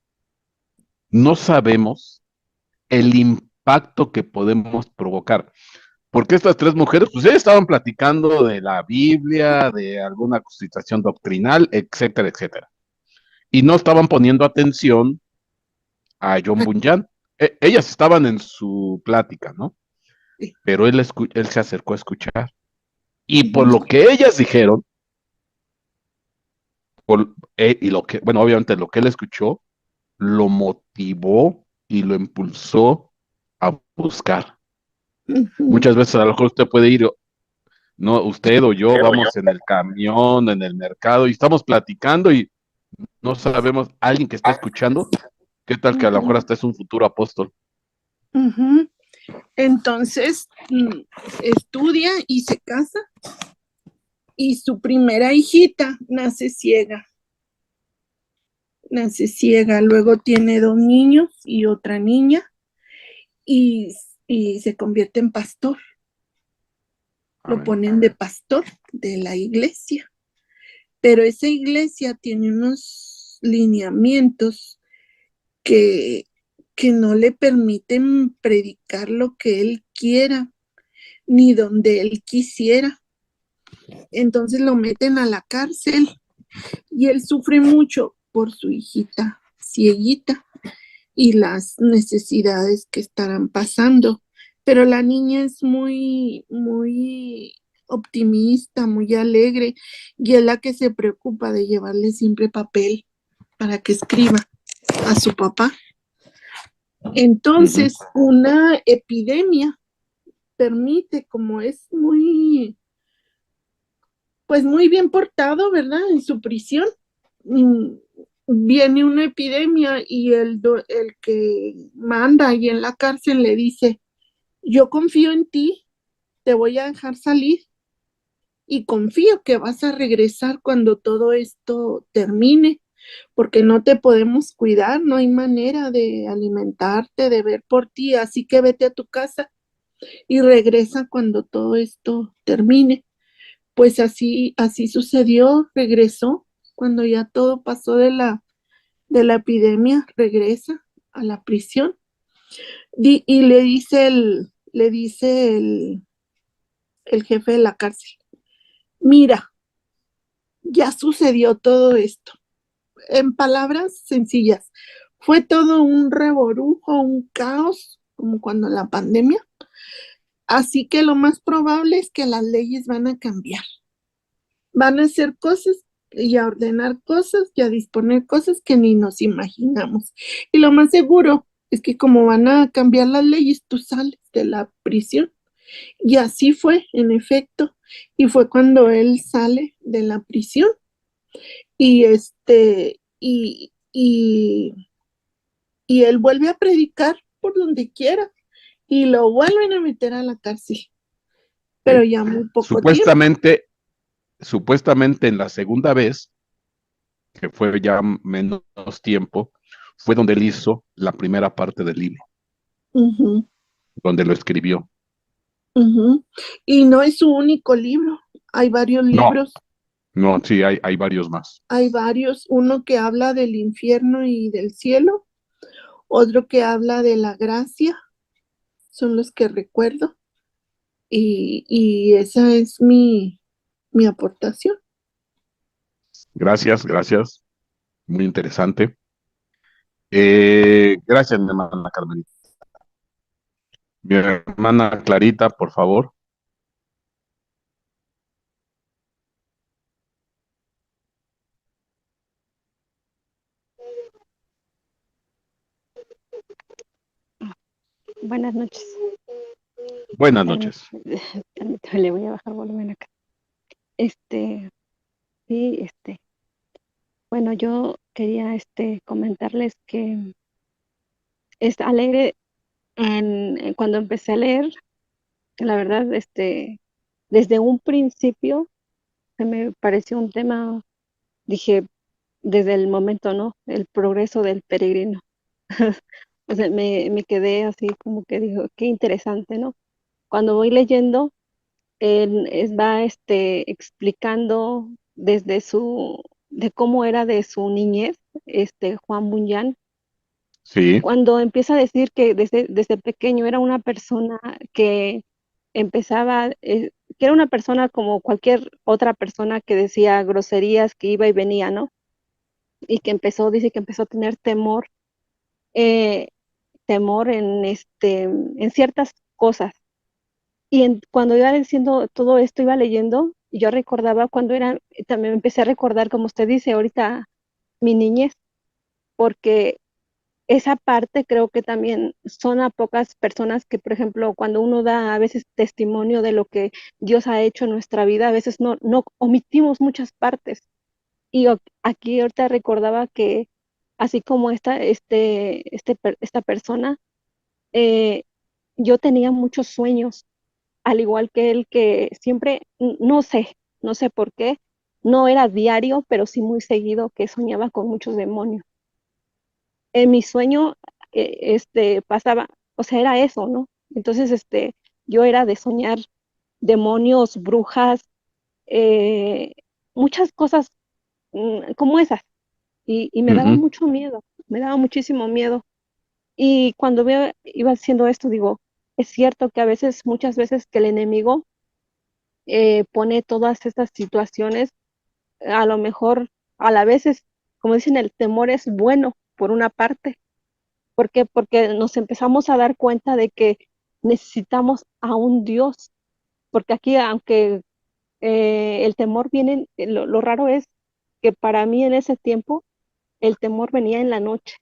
no sabemos el impacto que podemos provocar. porque estas tres mujeres, pues ellas estaban platicando de la Biblia, de alguna situación doctrinal, etcétera, etcétera. Y no estaban poniendo atención a John Bunyan. Ellas estaban en su plática, ¿no? Sí. Pero él se acercó a escuchar. Y por Ujú, lo que ellas dijeron, y lo que, bueno, obviamente lo que él escuchó, lo motivó y lo impulsó a buscar. ujú, Muchas veces a lo mejor usted puede ir, no, usted o yo vamos en el camión, en el mercado y estamos platicando y no sabemos, alguien que está escuchando, qué tal que a lo ujú, mejor hasta es un futuro apóstol. ujú. Entonces, estudia y se casa y su primera hijita nace ciega, luego tiene dos niños y otra niña y, y se convierte en pastor, lo Amén. ponen de pastor de la iglesia, pero esa iglesia tiene unos lineamientos que, que no le permiten predicar lo que él quiera, ni donde él quisiera. Entonces lo meten a la cárcel y él sufre mucho por su hijita cieguita y las necesidades que estarán pasando. Pero la niña es muy optimista, muy alegre y es la que se preocupa de llevarle siempre papel para que escriba a su papá. Ujú. Entonces, una epidemia permite, como es pues muy bien portado, ¿verdad? En su prisión, mm, viene una epidemia y el que manda ahí en la cárcel le dice, yo confío en ti, te voy a dejar salir y confío que vas a regresar cuando todo esto termine, porque no te podemos cuidar, no hay manera de alimentarte, de ver por ti, así que vete a tu casa y regresa cuando todo esto termine. Pues así sucedió, regresó cuando ya todo pasó de la epidemia, regresa a la prisión y le dice el jefe de la cárcel, mira, ya sucedió todo esto. En palabras sencillas, fue todo un revorujo, un caos, como cuando la pandemia. Así que lo más probable es que las leyes van a cambiar. Van a hacer cosas y a ordenar cosas y a disponer cosas que ni nos imaginamos. Y lo más seguro es que como van a cambiar las leyes, tú sales de la prisión. Y así fue, en efecto. Y fue cuando él sale de la prisión y y él vuelve a predicar por donde quiera y lo vuelven a meter a la cárcel, pero Sí. ya muy poco tiempo. Supuestamente, supuestamente en la segunda vez, que fue ya menos tiempo, fue donde él hizo la primera parte del libro, Ujú, donde lo escribió. ujú. Y no es su único libro, hay varios No, libros, no, sí, hay varios más. hay varios, uno que habla del infierno y del cielo, otro que habla de la gracia, son los que recuerdo, y esa es mi aportación. Gracias, gracias. Muy interesante. Gracias, mi hermana Carmen. Mi hermana Clarita, por favor. Buenas noches. Buenas Permí- noches. Permítame, le voy a bajar volumen acá. Este, sí, bueno, yo quería comentarles que es alegre cuando empecé a leer, la verdad, desde un principio se me pareció un tema, dije, desde el momento, ¿no? El progreso del peregrino. O sea, me quedé así como que digo, qué interesante, ¿no? Cuando voy leyendo él va explicando de cómo era de su niñez, Juan Bunyan, Sí, cuando empieza a decir que desde pequeño era una persona que, empezaba, que era una persona como cualquier otra persona que decía groserías, que iba y venía, ¿no? Y que dice que empezó a tener eh, temor en ciertas cosas. Y cuando iba diciendo todo esto, iba leyendo, y yo recordaba también empecé a recordar, como usted dice ahorita, mi niñez, porque esa parte creo que también son a pocas personas que, por ejemplo, cuando uno da a veces testimonio de lo que Dios ha hecho en nuestra vida, a veces no omitimos muchas partes. Y aquí ahorita recordaba que así como esta persona, eh, yo tenía muchos sueños, al igual que él, que siempre, no sé por qué, no era diario, pero sí muy seguido, que soñaba con muchos demonios. En mi sueño, pasaba, o sea, era eso, ¿no? Entonces, yo era de soñar demonios, brujas, eh, muchas cosas como esas, y me daba Ujú. mucho miedo, me daba muchísimo miedo. Y cuando iba haciendo esto, digo, es cierto que muchas veces que el enemigo pone todas estas situaciones, a lo mejor a la vez como dicen, el temor es bueno por una parte. ¿Por qué? Porque nos empezamos a dar cuenta de que necesitamos a un Dios, porque aquí, aunque el temor viene, lo raro es que para mí en ese tiempo el temor venía en la noche,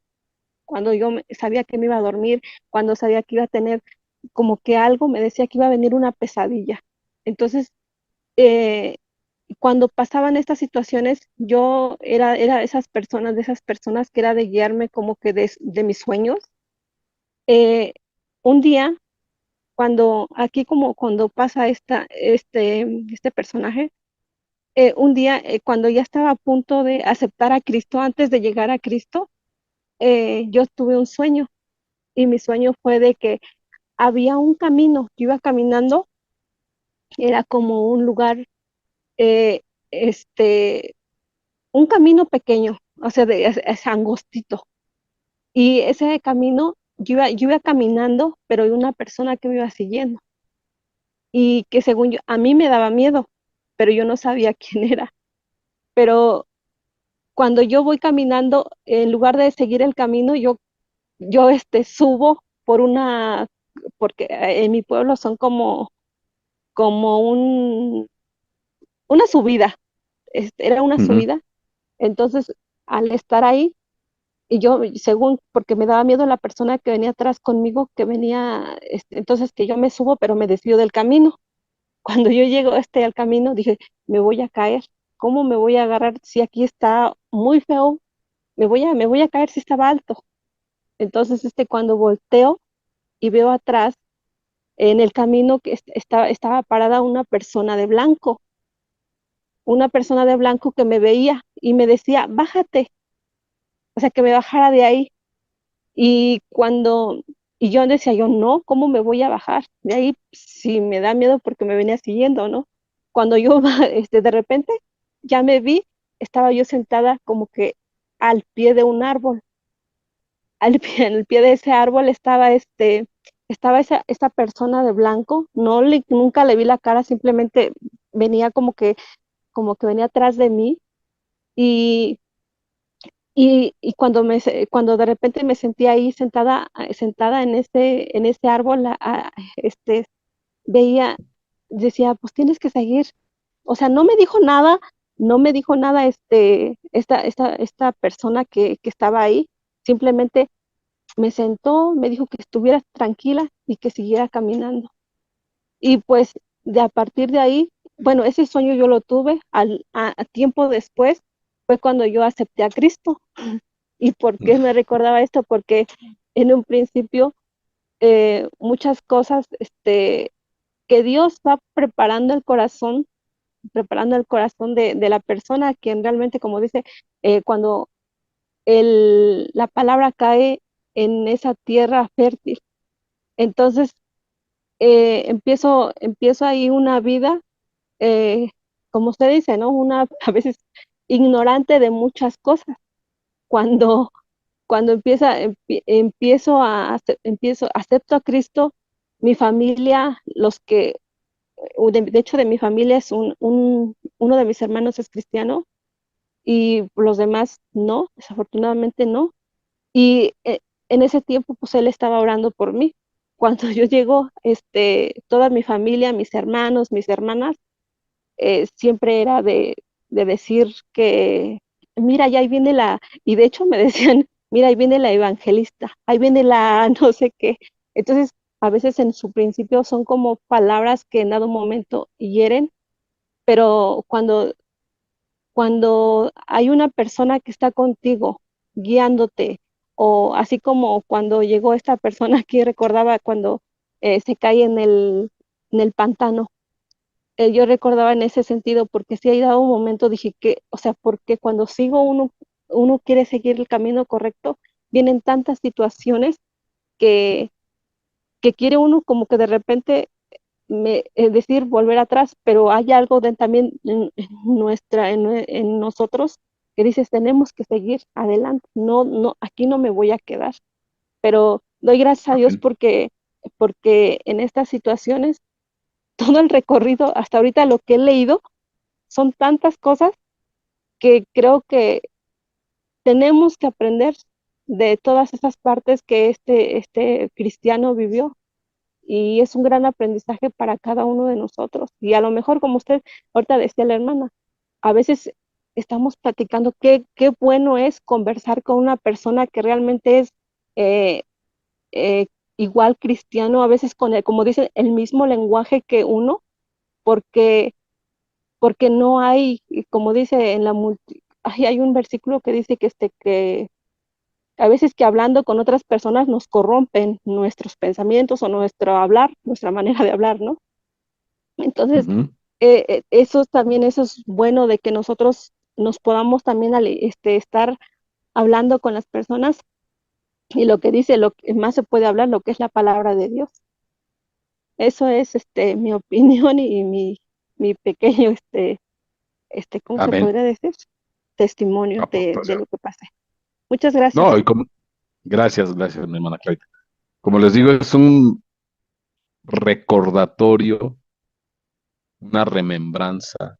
cuando yo sabía que me iba a dormir, cuando sabía que iba a tener como que algo me decía que iba a venir una pesadilla. Entonces, eh, cuando pasaban estas situaciones, yo era de esas personas que era de guiarme como que de mis sueños. Un día, aquí como cuando pasa este personaje, un día cuando ya estaba a punto de aceptar a Cristo, antes de llegar a Cristo, yo tuve un sueño, y mi sueño fue de que había un camino, yo iba caminando, era como un lugar, eh, este, un camino pequeño, o sea, es angostito, y ese camino yo iba caminando, pero hay una persona que me iba siguiendo, y que según yo, a mí me daba miedo, pero yo no sabía quién era. Pero cuando yo voy caminando, en lugar de seguir el camino, yo subo porque en mi pueblo son como una subida, era una Ujú. subida. Entonces, al estar ahí, y yo, porque me daba miedo la persona que venía atrás conmigo, que venía, entonces que yo me subo, pero me desvío del camino. Cuando yo llego al camino, dije, me voy a caer. ¿Cómo me voy a agarrar si aquí está muy feo? Me voy a caer si estaba alto. Entonces, cuando volteo y veo atrás, en el camino que estaba parada una persona de blanco que me veía y me decía, bájate, o sea, que me bajara de ahí. Y y yo decía, yo no, ¿cómo me voy a bajar de ahí? Si me da miedo porque me venía siguiendo, ¿no? Cuando yo, de repente, ya me vi, estaba yo sentada como que al pie de un árbol. En el pie de ese árbol estaba esa persona de blanco. Nunca le vi la cara, simplemente venía como que venía atrás de mí. Y y cuando de repente me sentí ahí sentada en ese árbol, veía, decía, pues tienes que seguir. O sea, no me dijo nada esta persona que estaba ahí. Simplemente me sentó, me dijo que estuviera tranquila y que siguiera caminando. Y pues a partir de ahí, bueno, ese sueño yo lo tuve a tiempo después, fue cuando yo acepté a Cristo. ¿Y por qué me recordaba esto? Porque en un principio muchas cosas que Dios va preparando el corazón de la persona, quien realmente, como dice, cuando la palabra cae en esa tierra fértil, entonces empiezo ahí una vida, eh, como usted dice, ¿no? A veces ignorante de muchas cosas. Cuando acepto a Cristo, mi familia, de hecho de mi familia es uno de mis hermanos es cristiano y los demás no, desafortunadamente no. Y en ese tiempo, pues él estaba orando por mí. Cuando yo llego, toda mi familia, mis hermanos, mis hermanas, siempre era de decir que, mira, ya ahí viene y de hecho me decían, mira, ahí viene la evangelista, ahí viene la no sé qué. Entonces, a veces en su principio son como palabras que en dado momento hieren, pero cuando hay una persona que está contigo, guiándote, o así como cuando llegó esta persona aquí, recordaba cuando se cae en el pantano, yo recordaba en ese sentido, porque si hay dado un momento, dije que, o sea, porque cuando uno quiere seguir el camino correcto, vienen tantas situaciones que, que quiere uno como que de repente decir volver atrás, pero hay algo también en nosotros que dices, tenemos que seguir adelante, no, no, aquí no me voy a quedar, pero doy gracias a Dios Amén. porque en estas situaciones, todo el recorrido, hasta ahorita lo que he leído, son tantas cosas que creo que tenemos que aprender de todas esas partes que este cristiano vivió y es un gran aprendizaje para cada uno de nosotros. Y a lo mejor, como usted ahorita decía la hermana, a veces estamos platicando qué bueno es conversar con una persona que realmente es eh, eh, igual cristiano, a veces con como dicen, el mismo lenguaje que uno, porque, porque no hay, como dice en hay un versículo que dice que a veces que hablando con otras personas nos corrompen nuestros pensamientos o nuestro hablar, nuestra manera de hablar, ¿no? Entonces, Ujú. eso es bueno de que nosotros nos podamos también estar hablando con las personas y lo que dice, lo que más se puede hablar, lo que es la palabra de Dios. Eso es mi opinión y mi pequeño, ¿cómo se Amén. podría decir? Testimonio de Aportación. lo que pasé. Muchas gracias. No, gracias, gracias, mi hermana Claudia. Como les digo, es un recordatorio, una remembranza,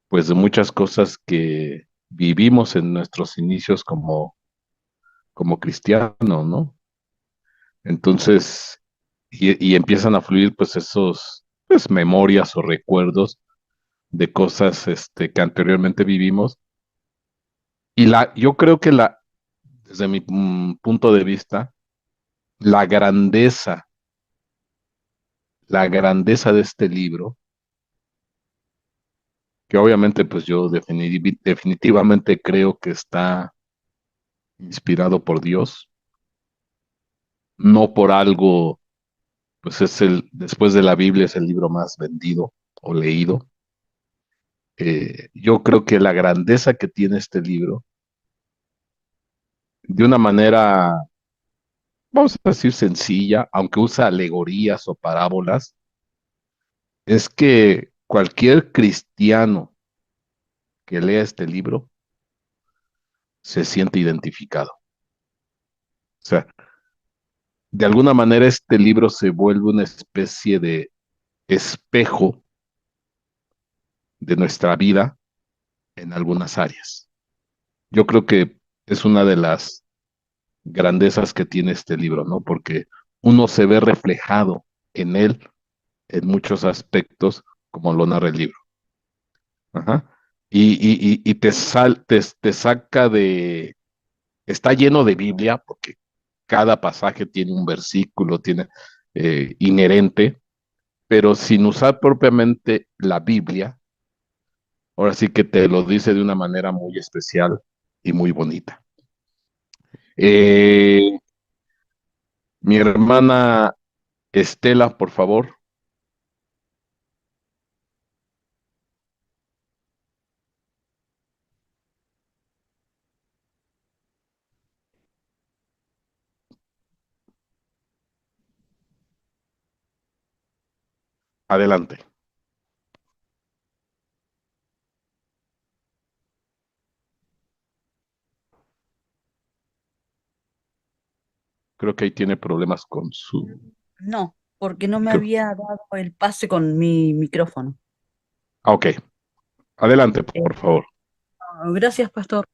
pues de muchas cosas que vivimos en nuestros inicios como cristianos, ¿no? Entonces, y empiezan a fluir pues esos, pues memorias o recuerdos de cosas que anteriormente vivimos. Yo creo que desde mi punto de vista, la grandeza, la grandeza de este libro, que obviamente pues yo definitivamente creo que está inspirado por Dios, no por algo, pues después de la Biblia es el libro más vendido o leído. Yo creo que la grandeza que tiene este libro, de una manera, vamos a decir sencilla, aunque usa alegorías o parábolas, es que cualquier cristiano que lea este libro se siente identificado. O sea, de alguna manera este libro se vuelve una especie de espejo de nuestra vida en algunas áreas. Yo creo que es una de las grandezas que tiene este libro, ¿no? Porque uno se ve reflejado en él en muchos aspectos, como lo narra el libro. Ajá. Y te saca está lleno de Biblia, porque cada pasaje tiene un versículo, tiene inherente, pero sin usar propiamente la Biblia, ahora sí que te lo dice de una manera muy especial y muy bonita. Eh, Mi hermana Estela, por favor, adelante. Creo que ahí tiene problemas con su... No, porque no me Micro- había dado el pase con mi micrófono. Ok, adelante, Eh, por favor. Gracias, pastor.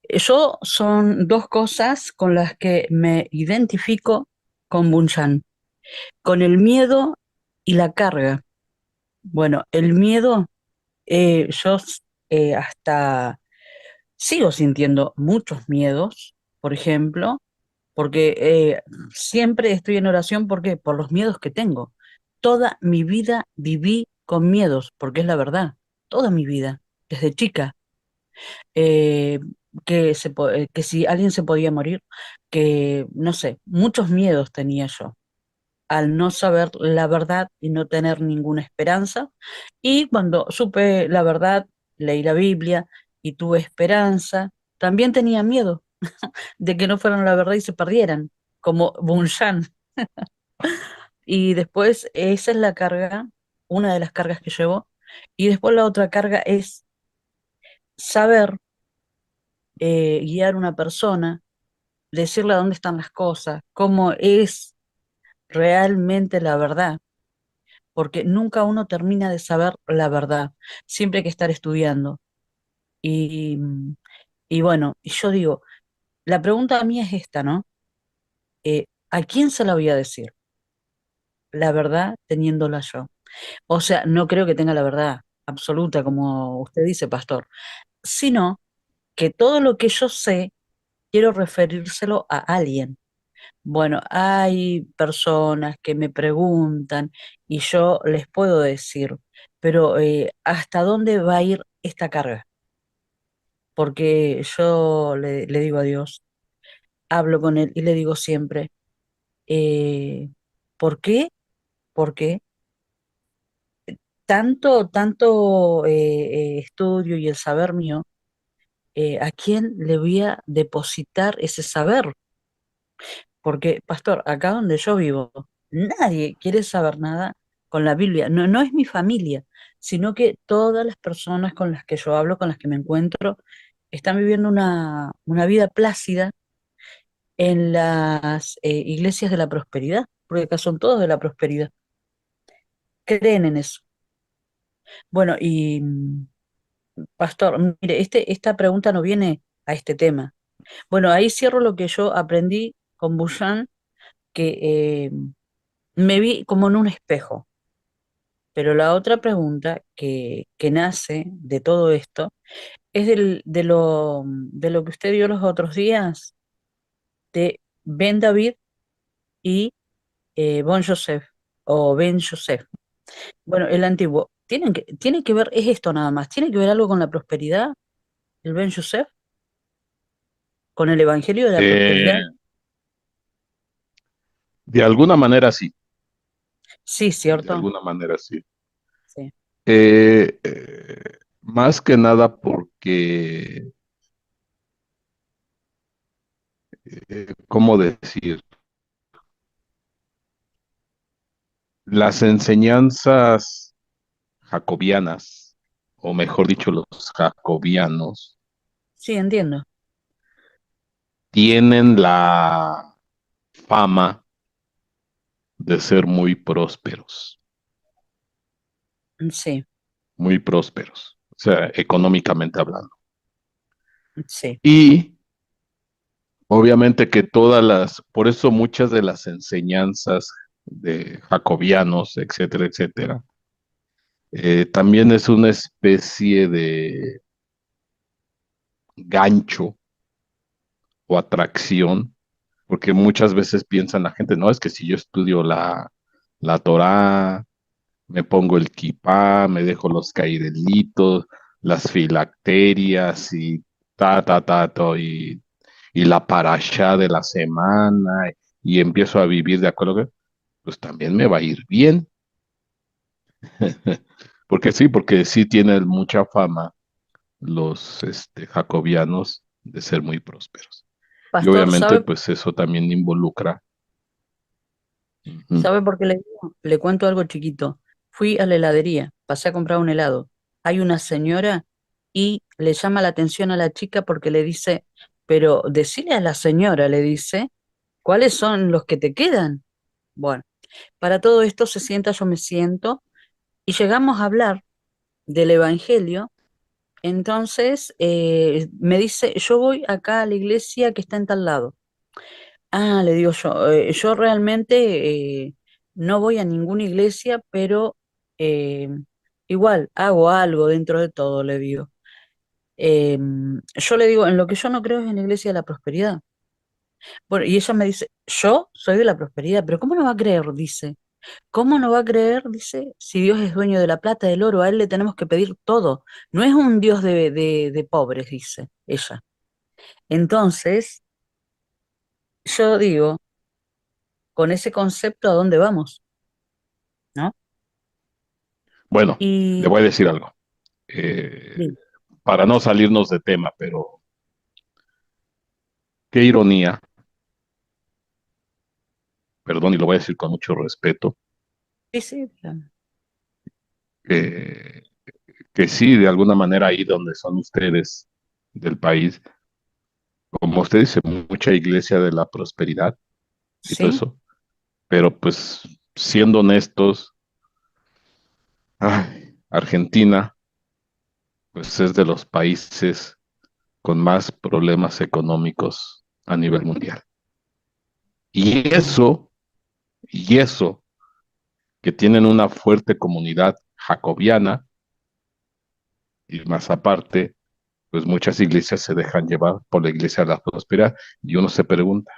Yo son dos cosas con las que me identifico con Bunyan, con el miedo y la carga. Bueno, el miedo, yo hasta sigo sintiendo muchos miedos, por ejemplo, porque siempre estoy en oración porque por los miedos que tengo. Toda mi vida viví con miedos, porque es la verdad, toda mi vida, desde chica, eh, que si alguien se podía morir, que no sé, muchos miedos tenía yo al no saber la verdad y no tener ninguna esperanza. Y cuando supe la verdad, leí la Biblia y tuve esperanza, también tenía miedo de que no fueran la verdad y se perdieran, como Bunyan. Y después esa es la carga, una de las cargas que llevo. Y después la otra carga es saber guiar a una persona, decirle dónde están las cosas, cómo es realmente la verdad, porque nunca uno termina de saber la verdad, siempre hay que estar estudiando. Y, y bueno, y yo digo, la pregunta a mí es esta, ¿no? ¿A quién se la voy a decir? La verdad teniéndola yo. O sea, no creo que tenga la verdad absoluta, como usted dice, pastor, sino que todo lo que yo sé, quiero referírselo a alguien. Bueno, hay personas que me preguntan y yo les puedo decir, pero ¿hasta dónde va a ir esta carga? Porque yo le digo a Dios, hablo con Él y le digo siempre, eh, ¿por qué? ¿Por qué? Tanto estudio y el saber mío, ¿a quién le voy a depositar ese saber? Porque, pastor, acá donde yo vivo, nadie quiere saber nada con la Biblia. No, no es mi familia, sino que todas las personas con las que yo hablo, con las que me encuentro, están viviendo una vida plácida en las iglesias de la prosperidad, porque acá son todos de la prosperidad. Creen en eso. Bueno, y pastor, mire, esta pregunta no viene a este tema. Bueno, ahí cierro lo que yo aprendí con Bouchan, que me vi como en un espejo. Pero la otra pregunta que nace de todo esto es de lo que usted dio los otros días de Ben David y Bon Joseph o Ben Joseph. Bueno, el antiguo. Tiene que ver, es esto nada más, tiene que ver algo con la prosperidad, el Ben Joseph, con el Evangelio de la prosperidad. Eh, de alguna manera sí, Sí, de cierto. alguna manera sí. Sí, Más que nada porque, ¿cómo decir? Las enseñanzas jacobianas, o mejor dicho, los jacobianos, sí, entiendo. tienen la fama de ser Sí, muy prósperos, o sea, económicamente hablando. sí, Y obviamente que por eso muchas de las enseñanzas de jacobianos, etcétera, etcétera, también es una especie de gancho o atracción, porque muchas veces piensan la gente, no, es que si yo estudio la Torá, me pongo el kipá, me dejo los caidelitos, las filacterias y y la parashá de la semana, y empiezo a vivir de acuerdo, pues también me va a ir bien. Porque sí tienen mucha fama los jacobianos de ser muy prósperos. Y pastor, obviamente, pues eso también involucra. Ujú. ¿sabe por qué le digo? Le cuento algo chiquito. Fui a la heladería, pasé a comprar un helado. Hay una señora y le llama la atención a la chica porque le dice, pero decile a la señora, le dice, ¿cuáles son los que te quedan? Bueno. Para todo esto se sienta, yo me siento, y llegamos a hablar del Evangelio. Entonces me dice, yo voy acá a la iglesia que está en tal lado. Ah, le digo yo realmente no voy a ninguna iglesia, pero eh, igual hago algo dentro de todo, le digo. Yo le digo, en lo que yo no creo es en la iglesia de la prosperidad. Bueno, y ella me dice, yo soy de la prosperidad, pero ¿cómo no va a creer? Dice, ¿cómo no va a creer? Dice, si Dios es dueño de la plata, del oro, a él le tenemos que pedir todo. No es un Dios de pobres, dice ella. Entonces, yo digo, con ese concepto, ¿a dónde vamos? ¿No? Bueno, le Y voy a decir algo, eh, sí, para no salirnos de tema, pero qué ironía, perdón, y lo voy a decir con mucho respeto, sí, sí, claro. que, que sí, de alguna manera ahí donde son ustedes del país, como usted dice, mucha iglesia de la prosperidad y todo Sí, eso, pero pues siendo honestos, Argentina pues es de los países con más problemas económicos a nivel mundial. Y eso que tienen una fuerte comunidad jacobiana y más aparte, pues muchas iglesias se dejan llevar por la iglesia de la prosperidad y uno se pregunta,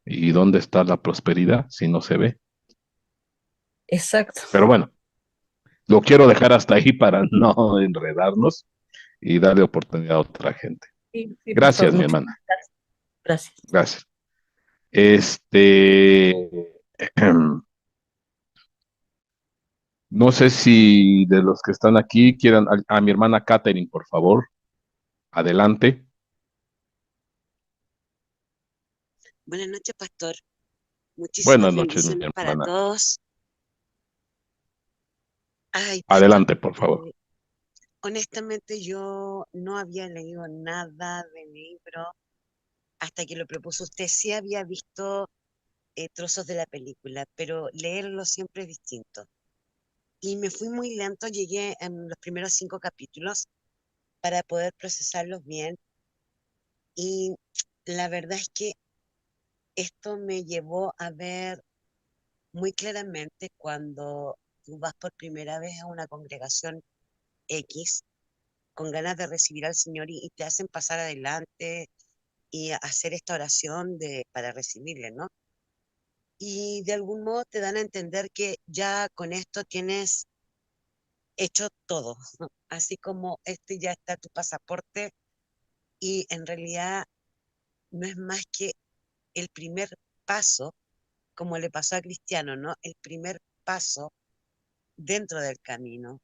¿y dónde está la prosperidad si no se ve? exacto. Pero bueno, lo quiero dejar hasta ahí para no enredarnos y darle oportunidad a otra gente. Sí, sí, pastor, Gracias, mi muchas hermana. gracias. Gracias. Este, no sé si de los que están aquí quieran a mi hermana Catherine, por favor, adelante. Buenas noches, pastor. Muchísimas Buenas noches, mi bendiciones para hermana. todos. Ay, pastor, Adelante, por favor. honestamente yo no había leído nada del libro hasta que lo propuso usted. Sí había visto trozos de la película, pero leerlo siempre es distinto. Y me fui muy lento, llegué en los primeros 5 capítulos para poder procesarlos bien. Y la verdad es que esto me llevó a ver muy claramente cuando tú vas por primera vez a una congregación X con ganas de recibir al Señor y te hacen pasar adelante y hacer esta oración para recibirle, ¿no? Y de algún modo te dan a entender que ya con esto tienes hecho todo, ¿no? Así como este ya está tu pasaporte y en realidad no es más que el primer paso, como le pasó a Cristiano, ¿no? El primer paso dentro del camino.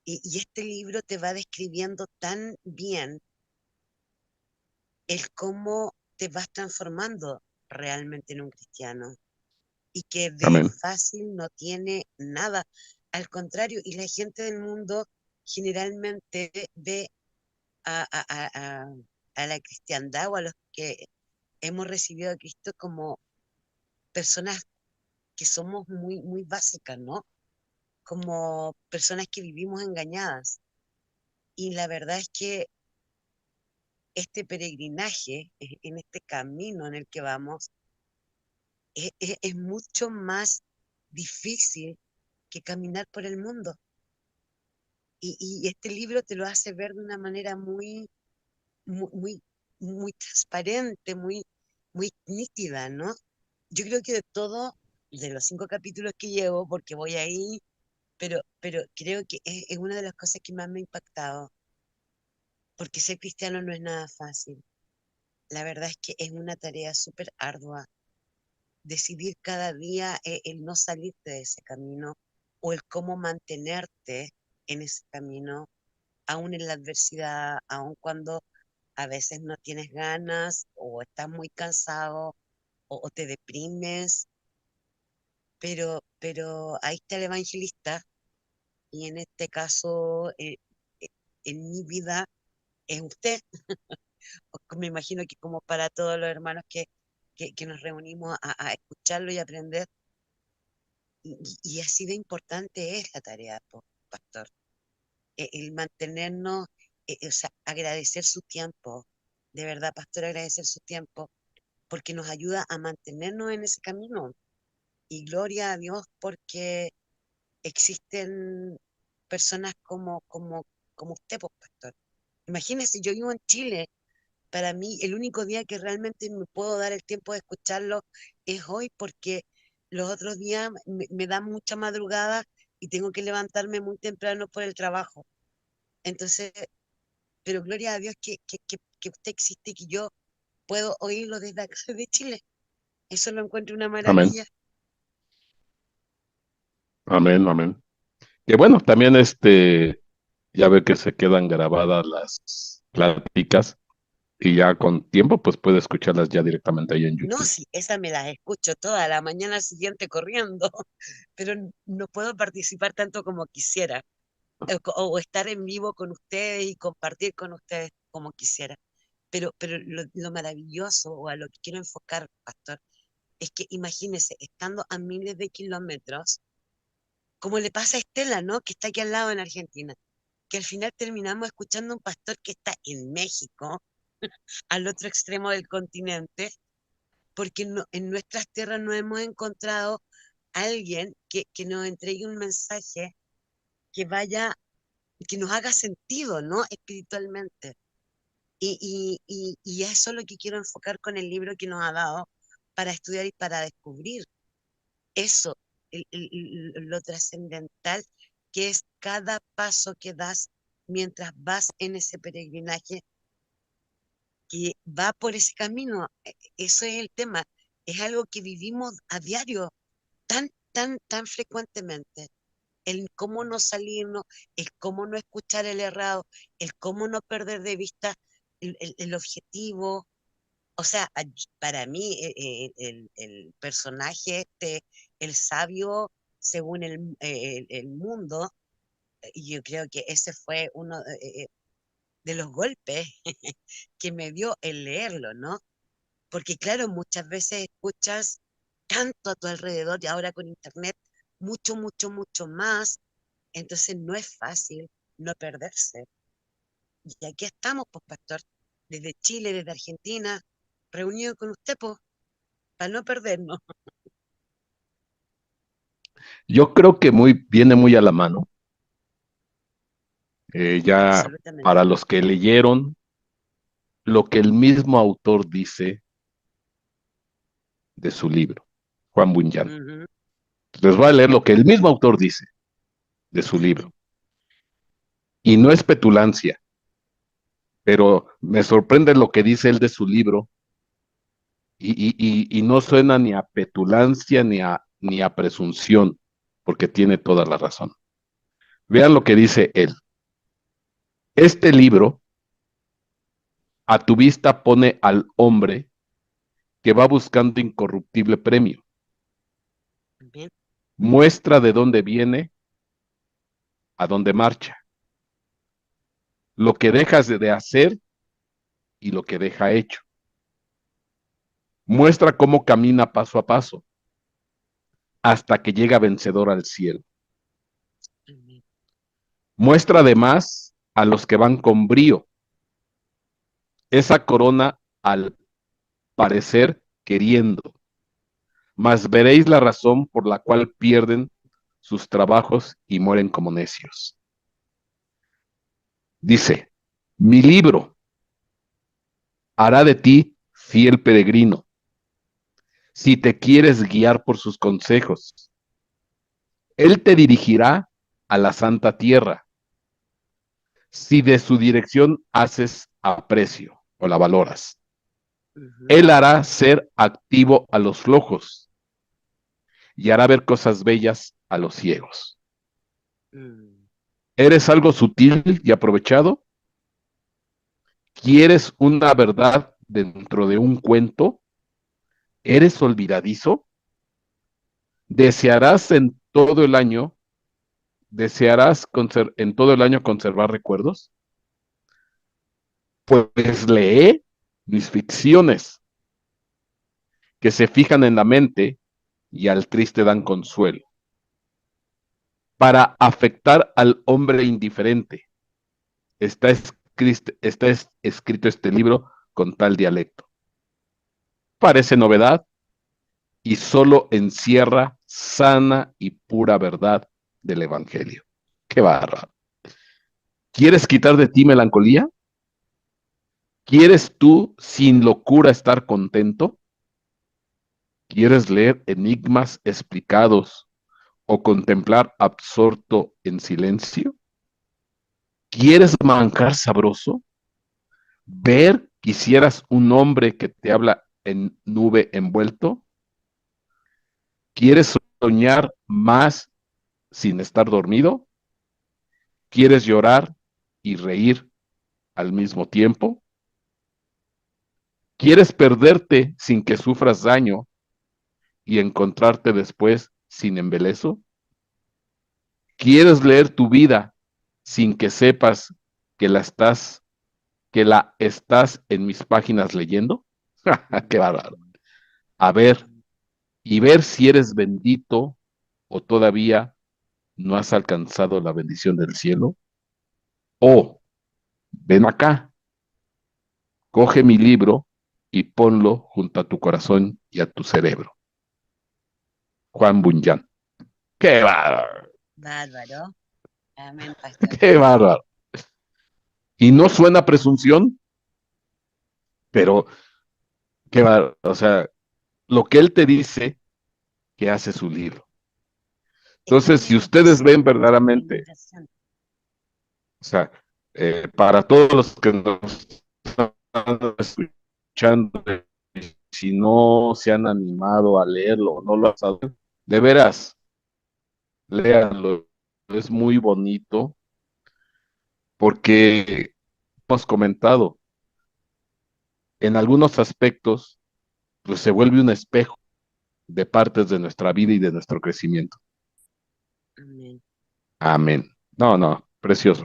Y este libro te va describiendo tan bien el cómo te vas transformando realmente en un cristiano y que de Amén. fácil no tiene nada. Al contrario, y la gente del mundo generalmente ve a, a, a, a, a la cristiandad o a los que hemos recibido a Cristo como personas que somos muy, muy básicas, ¿no? Como personas que vivimos engañadas. Y la verdad es que este peregrinaje, en este camino en el que vamos, es mucho más difícil que caminar por el mundo. Y este libro te lo hace ver de una manera muy, muy, muy, muy transparente, muy, muy nítida, ¿no? Yo creo que de todo, de los 5 capítulos que llevo, porque voy ahí, pero creo que es una de las cosas que más me ha impactado, porque ser cristiano no es nada fácil. La verdad es que es una tarea súper ardua decidir cada día el no salirte de ese camino o el cómo mantenerte en ese camino, aún en la adversidad, aún cuando a veces no tienes ganas o estás muy cansado o te deprimes, pero ahí está el evangelista y en este caso, en mi vida, es usted. Me imagino que como para todos los hermanos que nos reunimos a escucharlo y aprender, y así de importante es la tarea, pastor. El mantenernos, o sea, agradecer su tiempo, de verdad, pastor, agradecer su tiempo, porque nos ayuda a mantenernos en ese camino. Y gloria a Dios porque existen personas como usted, pues, pastor. Imagínese, yo vivo en Chile. Para mí, el único día que realmente me puedo dar el tiempo de escucharlo es hoy, porque los otros días me dan mucha madrugada y tengo que levantarme muy temprano por el trabajo. Entonces, pero gloria a Dios que usted existe y que yo puedo oírlo desde acá, de Chile. Eso lo encuentro una Amén, maravilla. amén, amén. Que bueno, también ya ve que se quedan grabadas las pláticas y ya con tiempo pues puede escucharlas ya directamente ahí en No, YouTube. sí, esa me las escucho toda la mañana siguiente corriendo, pero no puedo participar tanto como quisiera, o estar en vivo con ustedes y compartir con ustedes como quisiera. Pero lo maravilloso, o a lo que quiero enfocar, pastor, es que imagínese, estando a miles de kilómetros, como le pasa a Estela, ¿no? Que está aquí al lado en Argentina, que al final terminamos escuchando a un pastor que está en México, al otro extremo del continente, porque en nuestras tierras no hemos encontrado alguien que nos entregue un mensaje que vaya, que nos haga sentido, ¿no? Espiritualmente. Y eso es lo que quiero enfocar con el libro que nos ha dado para estudiar y para descubrir eso, lo trascendental que es cada paso que das mientras vas en ese peregrinaje que va por ese camino. Eso es el tema. Es algo que vivimos a diario, tan frecuentemente. El cómo no salirnos, el cómo no escuchar el errado, el cómo no perder de vista el objetivo. O sea, para mí el personaje el sabio según el mundo, yo creo que ese fue uno de los golpes que me dio el leerlo, ¿no? Porque claro, muchas veces escuchas tanto a tu alrededor y ahora con internet mucho más, entonces no es fácil no perderse. Y aquí estamos, pues, pastor, desde Chile, desde Argentina, reunidos con usted, pues, para no perdernos. Yo creo que viene muy a la mano, ya Absolutamente. para los que leyeron lo que el mismo autor dice de su libro, Juan Bunyan. Ujú. Les voy a leer lo que el mismo autor dice de su libro. Amén. Y no es petulancia, pero me sorprende lo que dice él de su libro y no suena ni a petulancia ni a presunción, porque tiene toda la razón. Vean lo que dice él. Este libro a tu vista pone al hombre que va buscando incorruptible premio. Amén. Muestra de dónde viene, a dónde marcha, lo que dejas de hacer y lo que deja hecho. Muestra cómo camina paso a paso hasta que llega vencedor al cielo. Amén. Muestra además a los que van con brío esa corona al parecer queriendo, mas veréis la razón por la cual pierden sus trabajos y mueren como necios. Dice, mi libro hará de ti fiel peregrino, si te quieres guiar por sus consejos. Él te dirigirá a la santa tierra, si de su dirección haces aprecio o la valoras. Ujú. Él hará ser activo a los flojos y hará ver cosas bellas a los ciegos. Mm. ¿Eres algo sutil y aprovechado? ¿Quieres una verdad dentro de un cuento? ¿Eres olvidadizo? ¿Desearás en todo el año, en todo el año conservar recuerdos? Pues lee mis ficciones, que se fijan en la mente y al triste dan consuelo. para afectar al hombre indiferente. Está escrito este libro con tal dialecto. Parece novedad y solo encierra sana y pura verdad del Evangelio. Qué bárbaro. ¿Quieres quitar de ti melancolía? ¿Quieres tú sin locura estar contento? ¿Quieres leer enigmas explicados o contemplar absorto en silencio? ¿Quieres manjar sabroso? ¿Ver quisieras un hombre que te habla en nube envuelto? ¿Quieres soñar más sin estar dormido? ¿Quieres llorar y reír al mismo tiempo? ¿Quieres perderte sin que sufras daño y encontrarte después sin embeleso? ¿Quieres leer tu vida sin que sepas que que la estás en mis páginas leyendo? Qué bárbaro. A ver, y ver si eres bendito o todavía no has alcanzado la bendición del cielo. O, ven acá, coge mi libro y ponlo junto a tu corazón y a tu cerebro. Juan Bunyan. Qué bárbaro, Bárbaro. Amén, pastor. qué bárbaro. Y no suena presunción, pero qué bárbaro. O sea, lo que él te dice que hace su libro. Está Entonces, muy si ustedes ven interesante, muy verdaderamente, interesante. o sea, para todos los que nos están escuchando, si no se han animado a leerlo, no lo han sabido, de veras, léanlo. Es muy bonito porque hemos comentado, en algunos aspectos, pues se vuelve un espejo de partes de nuestra vida y de nuestro crecimiento. Amén. Amén. No, no, precioso.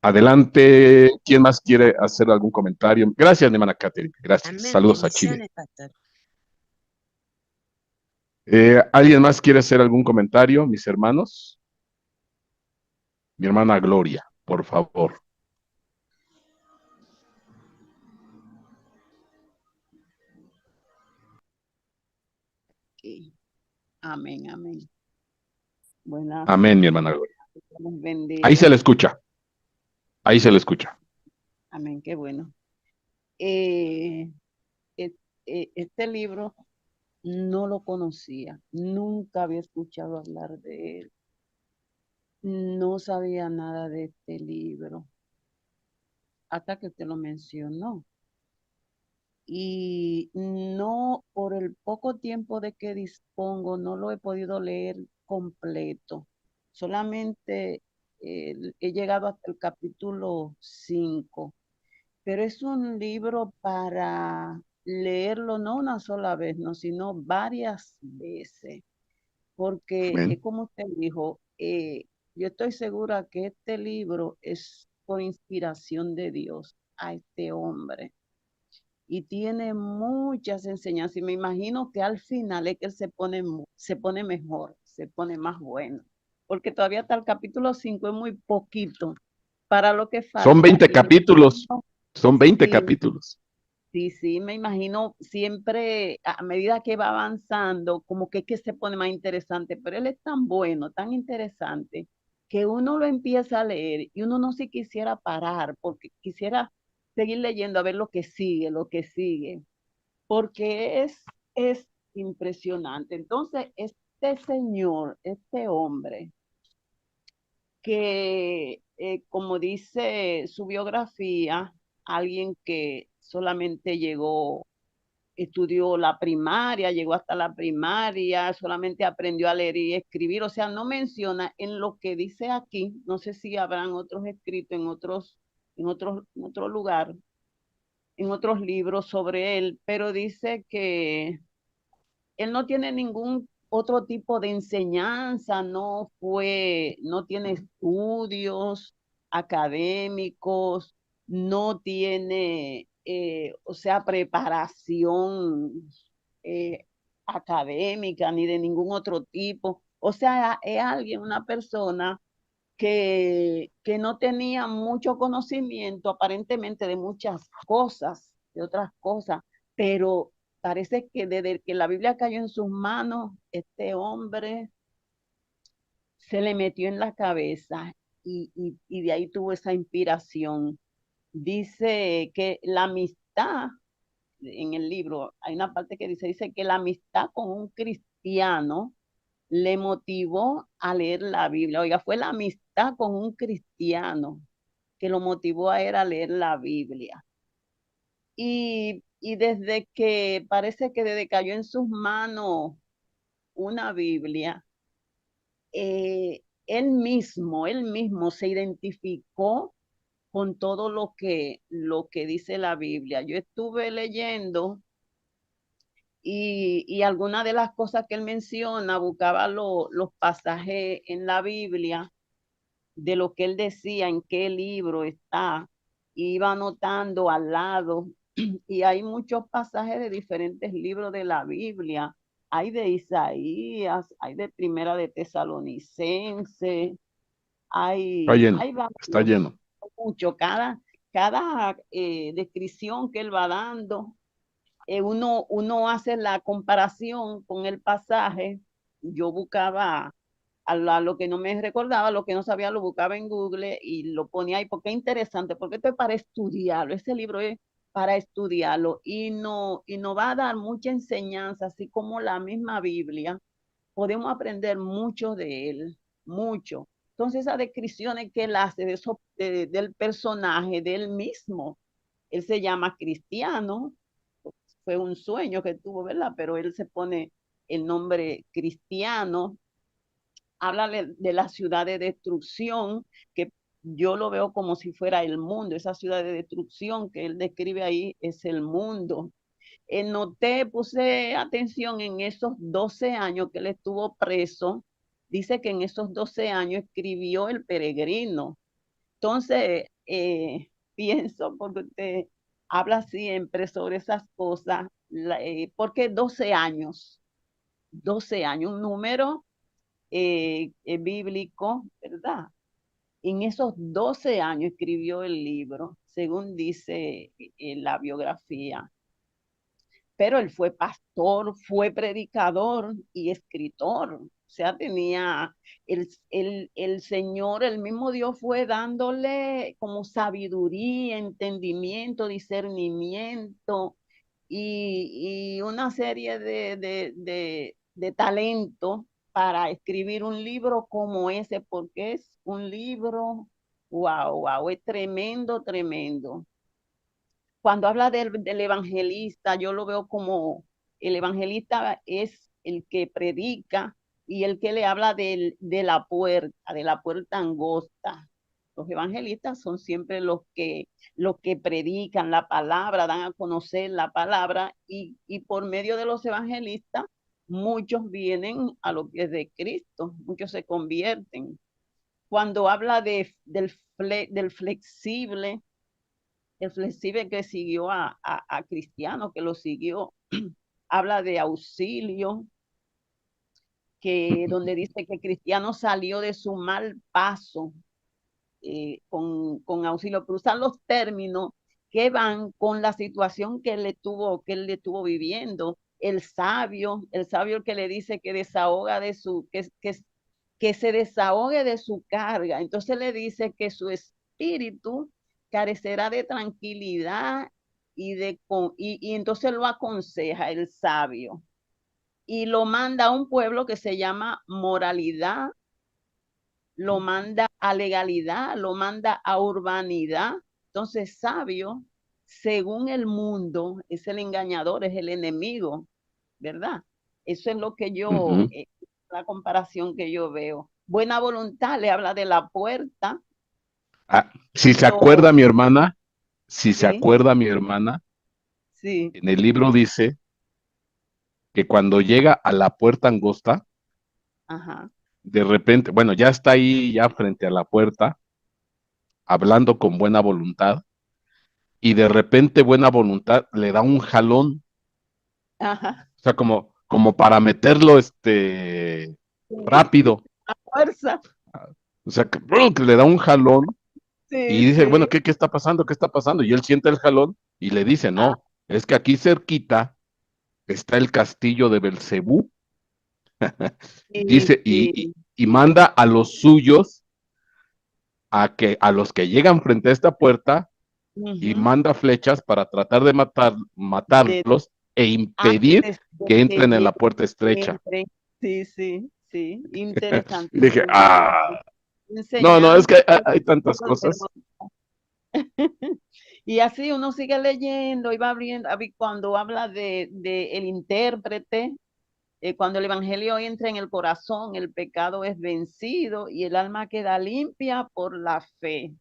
Adelante, ¿quién más quiere hacer algún comentario? Gracias, hermana Catherine. Gracias. Amén. Saludos a Chile. Bendiciones, pastor. ¿Alguien más quiere hacer algún comentario, mis hermanos? Mi hermana Gloria, por favor. Sí. Amén, amén. Buenas, Amén, mi hermana Gloria. Dios les Ahí se bendiga. le escucha. Ahí se le escucha. Amén, qué bueno. Eh, e- este libro no lo conocía, nunca había escuchado hablar de él, no sabía nada de este libro, hasta que usted lo mencionó. Y no, por el poco tiempo de que dispongo, no lo he podido leer completo. Solamente he llegado hasta el capítulo 5, pero es un libro para leerlo no una sola vez, no, sino varias veces, porque es Amén. como usted dijo, yo estoy segura que este libro es por inspiración de Dios a este hombre y tiene muchas enseñanzas y me imagino que al final es que él se pone mejor, se pone más bueno, porque todavía hasta el capítulo 5 es muy poquito para lo que Son falta 20 y me capítulos. imagino, Son 20 sí, capítulos. sí, sí, me imagino siempre a medida que va avanzando, como que es que se pone más interesante, pero él es tan bueno, tan interesante, que uno lo empieza a leer y uno no se quisiera parar, porque quisiera seguir leyendo a ver lo que sigue, porque es impresionante. Entonces, este señor, este hombre, que como dice su biografía, alguien que solamente estudió la primaria, llegó hasta la primaria, solamente aprendió a leer y escribir, o sea, no menciona en lo que dice aquí, no sé si habrán otros escritos en otro lugar, en otros libros sobre él, pero dice que él no tiene ningún otro tipo de enseñanza, no tiene estudios académicos, no tiene, o sea, preparación académica ni de ningún otro tipo. O sea, es alguien, una persona que no tenía mucho conocimiento aparentemente de muchas cosas, de otras cosas, pero parece que desde que la Biblia cayó en sus manos, este hombre se le metió en la cabeza y de ahí tuvo esa inspiración. Dice que la amistad, en el libro, hay una parte que dice que la amistad con un cristiano le motivó a leer la Biblia. Oiga, fue la amistad con un cristiano que lo motivó a él a leer la Biblia. Y desde que parece que desde cayó en sus manos una Biblia, él mismo se identificó con todo lo que dice la Biblia. Yo estuve leyendo y algunas de las cosas que él menciona, buscaba los pasajes en la Biblia de lo que él decía, en qué libro está, y iba anotando al lado. Y hay muchos pasajes de diferentes libros de la Biblia. Hay de Isaías, hay de Primera de Tesalonicense, Está lleno, hay está varios, lleno. mucho, cada descripción que él va dando, uno hace la comparación con el pasaje. Yo buscaba a lo que no me recordaba, lo que no sabía, lo buscaba en Google y lo ponía ahí, porque es interesante, porque esto es para estudiarlo, ese libro es para estudiarlo y no va a dar mucha enseñanza, así como la misma Biblia, podemos aprender mucho de él, mucho. Entonces esas descripciones que él hace del personaje, de él mismo, él se llama Cristiano, fue un sueño que tuvo, ¿verdad? Pero él se pone el nombre Cristiano, habla de la ciudad de destrucción, que yo lo veo como si fuera el mundo, esa ciudad de destrucción que él describe ahí es el mundo. Noté, puse atención en esos 12 años que él estuvo preso, dice que en esos 12 años escribió El Peregrino. Entonces, pienso, porque usted habla siempre sobre esas cosas, ¿por qué 12 años? 12 años, un número bíblico, ¿verdad? En esos 12 años escribió el libro, según dice la biografía. Pero él fue pastor, fue predicador y escritor. O sea, tenía el Señor, el mismo Dios fue dándole como sabiduría, entendimiento, discernimiento y una serie de talentos para escribir un libro como ese, porque es un libro, wow, wow, es tremendo, tremendo. Cuando habla del evangelista, yo lo veo como el evangelista es el que predica y el que le habla de la puerta angosta. Los evangelistas son siempre los que predican la palabra, dan a conocer la palabra y por medio de los evangelistas muchos vienen a los pies de Cristo, muchos se convierten. Cuando habla del flexible, el flexible que siguió a Cristiano, que lo siguió, habla de auxilio, que donde dice que Cristiano salió de su mal paso con auxilio, pero usan los términos que van con la situación que él le estuvo viviendo. El sabio que le dice que desahoga de su, que se desahogue de su carga. Entonces le dice que su espíritu carecerá de tranquilidad y entonces lo aconseja el sabio y lo manda a un pueblo que se llama moralidad, lo manda a legalidad, lo manda a urbanidad. Entonces sabio, según el mundo, es el engañador, es el enemigo, ¿verdad? Eso es lo que yo, la comparación que yo veo. Buena voluntad le habla de la puerta. Ah, si se Lo, acuerda mi hermana, si se sí, acuerda mi hermana, sí, en el libro dice que cuando llega a la puerta angosta, ajá, de repente, bueno, ya está ahí, ya frente a la puerta, hablando con buena voluntad, y de repente buena voluntad le da un jalón, ajá, o sea, como, como para meterlo rápido. A fuerza. O sea, que le da un jalón Sí, y dice, bueno, sí. ¿qué está pasando? ¿Qué está pasando? Y él siente el jalón y le dice, Ah, no, es que aquí cerquita está el castillo de Belcebú. sí, Dice, sí. y manda a los suyos a los que llegan frente a esta puerta y Ujú. manda flechas para tratar de De, matarlos e impedir antes de que que entren en llegue, la puerta estrecha. entre. Sí, sí, sí. Y dije, Interesantísimo. no, no, es Enseñanza. que hay tantas cosas. Y así uno sigue leyendo y va abriendo, cuando habla de el intérprete, cuando el evangelio entra en el corazón, el pecado es vencido y el alma queda limpia por la fe.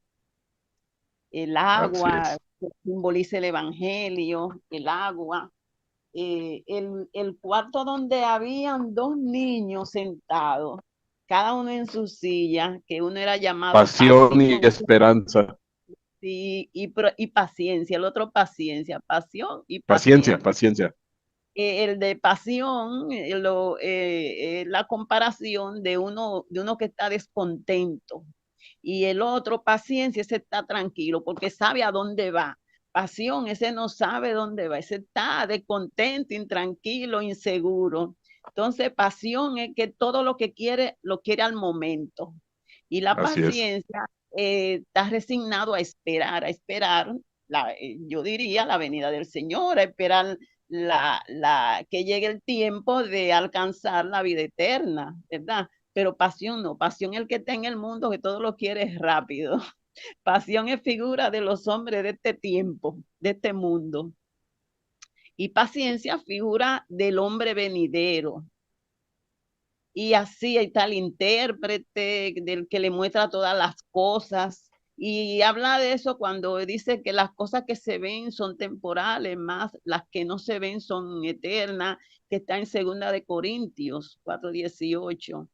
El Así agua es. que simboliza el evangelio, el agua. El cuarto donde habían dos niños sentados, cada uno en su silla, que uno era llamado Pasión y pasión esperanza. y paciencia, el otro paciencia, pasión y Paciencia, paciencia. paciencia. El de pasión, la comparación de uno que está descontento. Y el otro, paciencia, ese está tranquilo porque sabe a dónde va. Pasión, ese no sabe dónde va, ese está descontento, intranquilo, inseguro. Entonces, pasión es que todo lo quiere al momento. Y la Así es. paciencia está resignado a esperar, yo diría, la venida del Señor, a esperar que llegue el tiempo de alcanzar la vida eterna, ¿verdad? Pero pasión no, pasión el que está en el mundo que todo lo quiere rápido. Pasión es figura de los hombres de este tiempo, de este mundo. Y paciencia figura del hombre venidero. Y así está el intérprete del que le muestra todas las cosas. Y habla de eso cuando dice que las cosas que se ven son temporales, más las que no se ven son eternas, que está en 2 Corintios 4:18.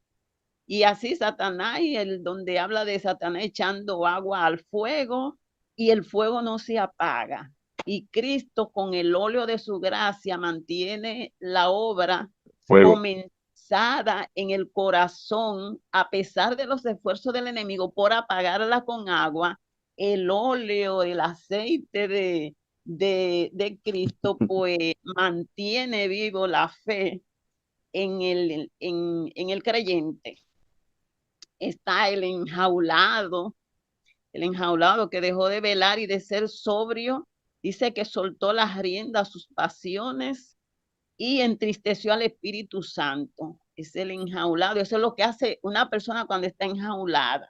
Y así Satanás, donde habla de Satanás echando agua al fuego y el fuego no se apaga. Y Cristo con el óleo de su gracia mantiene la obra Fuego. comenzada en el corazón a pesar de los esfuerzos del enemigo por apagarla con agua. El óleo, el aceite de Cristo, pues mantiene vivo la fe en el creyente. Está el enjaulado que dejó de velar y de ser sobrio, dice que soltó las riendas a sus pasiones y entristeció al Espíritu Santo. Es el enjaulado, eso es lo que hace una persona cuando está enjaulada,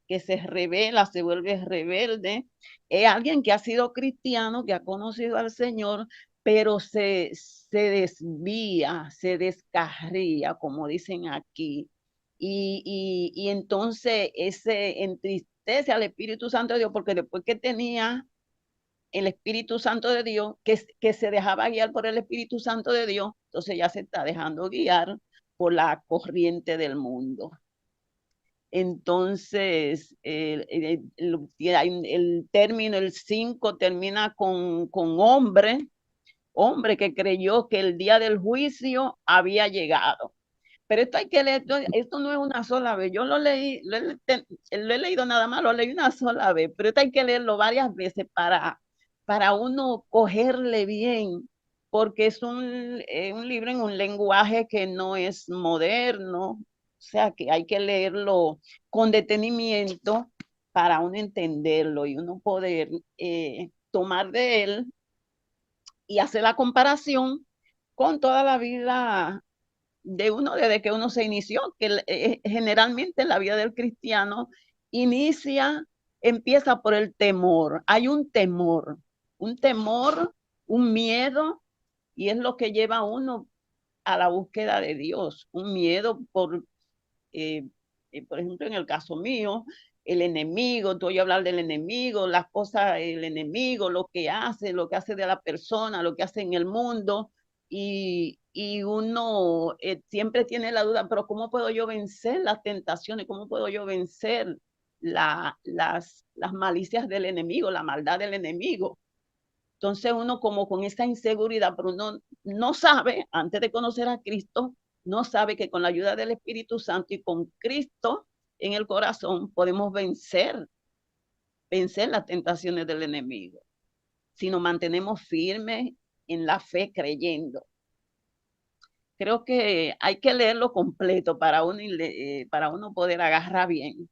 que se revela, se vuelve rebelde. Es alguien que ha sido cristiano, que ha conocido al Señor, pero se desvía, se descarría, como dicen aquí. Y entonces ese entristece al Espíritu Santo de Dios, porque después que tenía el Espíritu Santo de Dios, que se dejaba guiar por el Espíritu Santo de Dios, entonces ya se está dejando guiar por la corriente del mundo. Entonces, el término, el 5 termina con hombre que creyó que el día del juicio había llegado. Pero esto hay que leer, esto no es una sola vez. Yo lo he leído nada más, lo leí una sola vez, pero esto hay que leerlo varias veces para uno cogerle bien, porque es un libro en un lenguaje que no es moderno, o sea que hay que leerlo con detenimiento para uno entenderlo y uno poder tomar de él y hacer la comparación con toda la vida de uno desde que uno se inició, que generalmente la vida del cristiano empieza por el temor. Hay un temor, un miedo, y es lo que lleva a uno a la búsqueda de Dios, un miedo por ejemplo, en el caso mío, el enemigo, tú oyes hablar del enemigo, las cosas, el enemigo, lo que hace de la persona, lo que hace en el mundo, y uno siempre tiene la duda, pero ¿cómo puedo yo vencer las tentaciones? ¿Cómo puedo yo vencer las malicias del enemigo, la maldad del enemigo? Entonces uno como con esa inseguridad, pero uno no sabe, antes de conocer a Cristo, no sabe que con la ayuda del Espíritu Santo y con Cristo en el corazón podemos vencer las tentaciones del enemigo, si nos mantenemos firmes en la fe creyendo. Creo que hay que leerlo completo para uno poder agarrar bien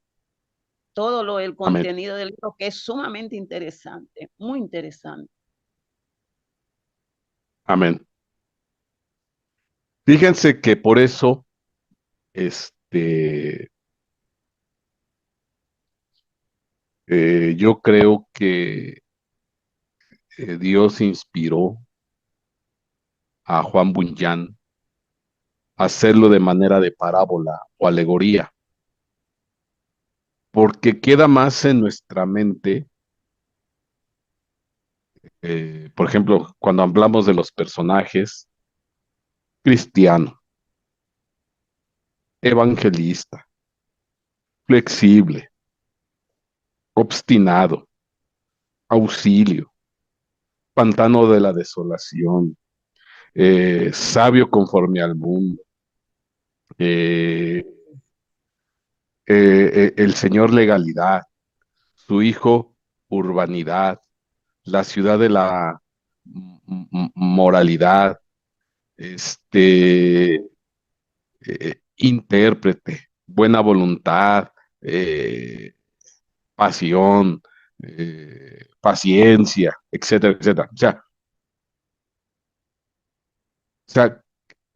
todo el Amén. contenido del libro, que es sumamente interesante, muy interesante. Amén. Fíjense que por eso, yo creo que Dios inspiró a Juan Bunyan a hacerlo de manera de parábola o alegoría, porque queda más en nuestra mente. Por ejemplo, cuando hablamos de los personajes: cristiano, evangelista, flexible, obstinado, auxilio, pantano de la desolación, sabio conforme al mundo, eh, el señor legalidad, su hijo urbanidad, la ciudad de la moralidad, intérprete, buena voluntad, pasión, paciencia, etcétera, etcétera. O sea,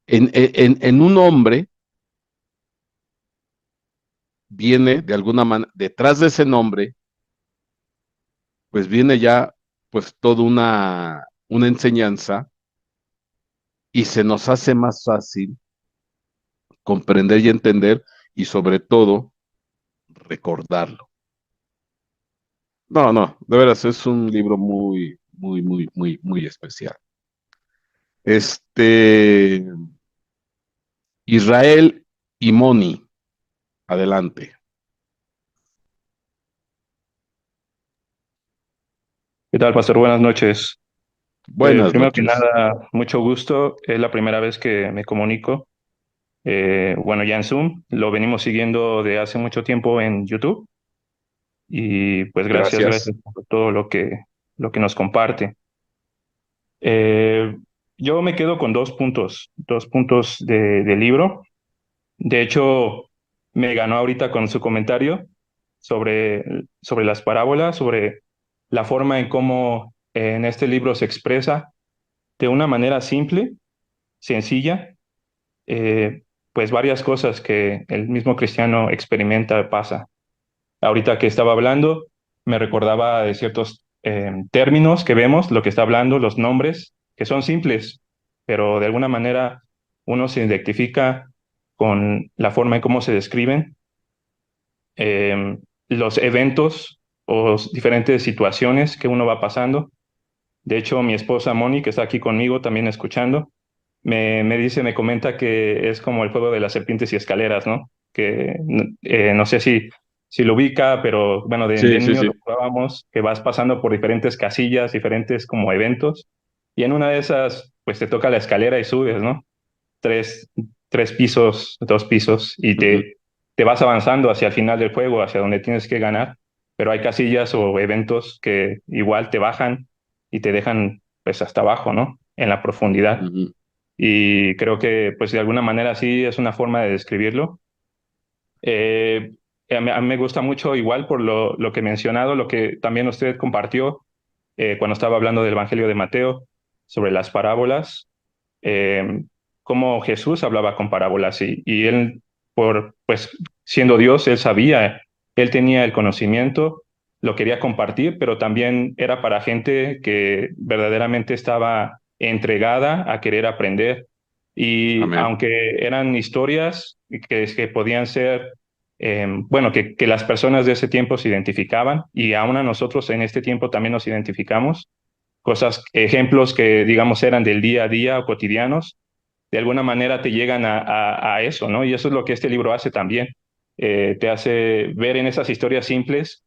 en un hombre viene de alguna manera, detrás de ese nombre, pues viene ya pues toda una enseñanza, y se nos hace más fácil comprender y entender, y sobre todo recordarlo. No, no, de veras es un libro muy, muy, muy, muy, muy especial. Israel y Moni, adelante. ¿Qué tal, pastor? Buenas noches. Buenas Primero que noches. nada, mucho gusto. Es la primera vez que me comunico. Bueno, ya en Zoom. Lo venimos siguiendo de hace mucho tiempo en YouTube. Y pues Gracias. gracias por todo lo que nos comparte. Eh, yo me quedo con dos puntos del libro. De hecho, me ganó ahorita con su comentario sobre las parábolas, sobre la forma en cómo en este libro se expresa de una manera simple, sencilla, eh, pues varias cosas que el mismo cristiano experimenta, pasa. Ahorita que estaba hablando, me recordaba de ciertos términos que vemos, lo que está hablando, los nombres, que son simples, pero de alguna manera uno se identifica con la forma en cómo se describen los eventos o diferentes situaciones que uno va pasando. De hecho, mi esposa Moni, que está aquí conmigo también escuchando, me comenta que es como el juego de las serpientes y escaleras, ¿no? Que no sé si lo ubica, pero bueno, de Sí, sí, niño lo sí. jugábamos, que vas pasando por diferentes casillas, diferentes como eventos, y en una de esas, pues te toca la escalera y subes, ¿no? Tres, tres pisos, dos pisos, y Ujú. te vas avanzando hacia el final del juego, hacia donde tienes que ganar, pero hay casillas o eventos que igual te bajan y te dejan pues hasta abajo, ¿no? En la profundidad. Ujú. Y creo que pues de alguna manera sí es una forma de describirlo. Eh, a mí me gusta mucho igual por lo que he mencionado, lo que también usted compartió cuando estaba hablando del Evangelio de Mateo sobre las parábolas, eh, cómo Jesús hablaba con parábolas y él, pues siendo Dios, él sabía, él tenía el conocimiento, lo quería compartir, pero también era para gente que verdaderamente estaba entregada a querer aprender. Y Amén. aunque eran historias que podían ser, bueno, que las personas de ese tiempo se identificaban y aún a nosotros en este tiempo también nos identificamos, cosas, ejemplos que digamos eran del día a día o cotidianos, de alguna manera te llegan a eso, ¿no? Y eso es lo que este libro hace también. Te hace ver en esas historias simples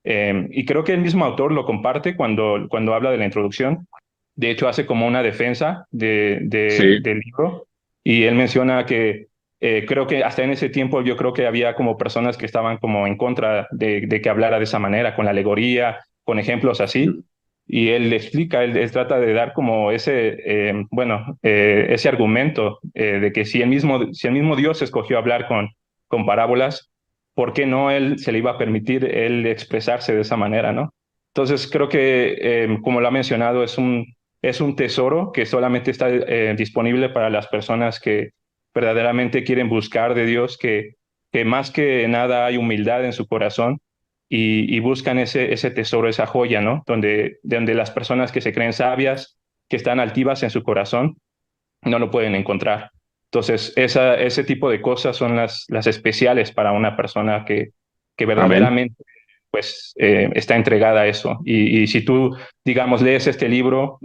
Y creo que el mismo autor lo comparte cuando habla de la introducción. De hecho, hace como una defensa Sí, del libro y él menciona que creo que hasta en ese tiempo yo creo que había como personas que estaban como en contra de que hablara de esa manera, con la alegoría, con ejemplos así. Y él le explica, él trata de dar como ese argumento de que si el mismo Dios escogió hablar con parábolas, ¿por qué no él se le iba a permitir él expresarse de esa manera, ¿no? Entonces creo que, como lo ha mencionado, es un tesoro que solamente está disponible para las personas que verdaderamente quieren buscar de Dios, que más que nada hay humildad en su corazón y buscan ese tesoro, esa joya, ¿no? Donde las personas que se creen sabias, que están altivas en su corazón, no lo pueden encontrar. Entonces, ese tipo de cosas son las especiales para una persona que amén, verdaderamente pues está entregada a eso. Y si tú, digamos, lees este libro,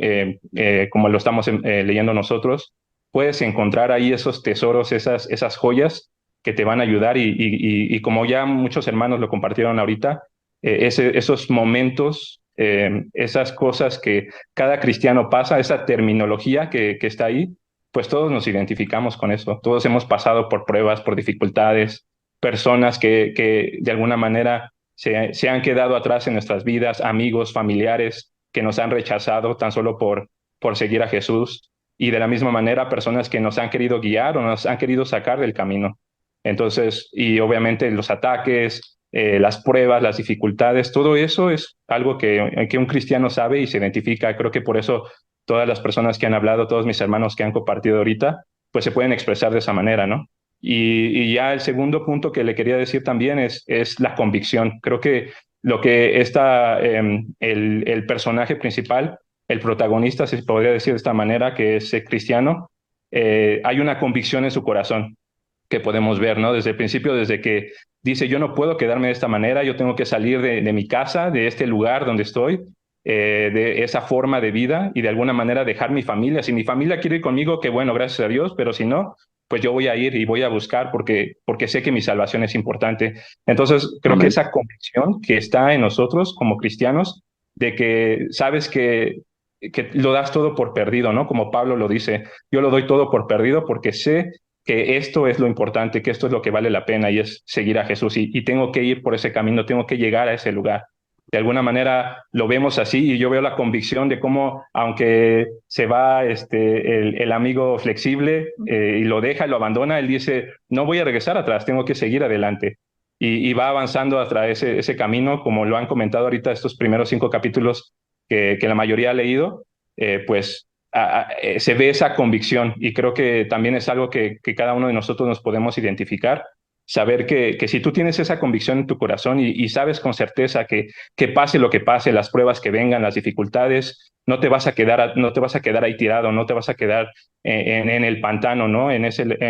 como lo estamos leyendo nosotros, puedes encontrar ahí esos tesoros, esas joyas que te van a ayudar y como ya muchos hermanos lo compartieron ahorita, esos momentos, esas cosas que cada cristiano pasa, esa terminología que está ahí, pues todos nos identificamos con eso. Todos hemos pasado por pruebas, por dificultades, personas que de alguna manera se han quedado atrás en nuestras vidas, amigos, familiares que nos han rechazado tan solo por seguir a Jesús. Y de la misma manera, personas que nos han querido guiar o nos han querido sacar del camino. Entonces, y obviamente los ataques, las pruebas, las dificultades, todo eso es algo que un cristiano sabe y se identifica. Creo que por eso todas las personas que han hablado, todos mis hermanos que han compartido ahorita, pues se pueden expresar de esa manera, ¿no? Y ya el segundo punto que le quería decir también es la convicción. Creo que lo que está el personaje principal, el protagonista, se podría decir de esta manera, que es cristiano, hay una convicción en su corazón que podemos ver, ¿no? Desde el principio, desde que dice, yo no puedo quedarme de esta manera, yo tengo que salir de mi casa, de este lugar donde estoy, de esa forma de vida y de alguna manera dejar mi familia. Si mi familia quiere ir conmigo, qué bueno, gracias a Dios, pero si no, pues yo voy a ir y voy a buscar porque sé que mi salvación es importante. Entonces, creo que amén, esa convicción que está en nosotros como cristianos, de que sabes que lo das todo por perdido, ¿no? Como Pablo lo dice, yo lo doy todo por perdido porque sé que esto es lo importante, que esto es lo que vale la pena y es seguir a Jesús y tengo que ir por ese camino, tengo que llegar a ese lugar. De alguna manera lo vemos así y yo veo la convicción de cómo, aunque se va el amigo flexible y lo deja y lo abandona, él dice, no voy a regresar atrás, tengo que seguir adelante. Y va avanzando a través de ese camino, como lo han comentado ahorita estos primeros 5 capítulos que la mayoría ha leído, pues se ve esa convicción y creo que también es algo que cada uno de nosotros nos podemos identificar, saber que si tú tienes esa convicción en tu corazón y sabes con certeza que pase lo que pase, las pruebas que vengan, las dificultades, no te vas a quedar ahí tirado, no te vas a quedar en el pantano, ¿no?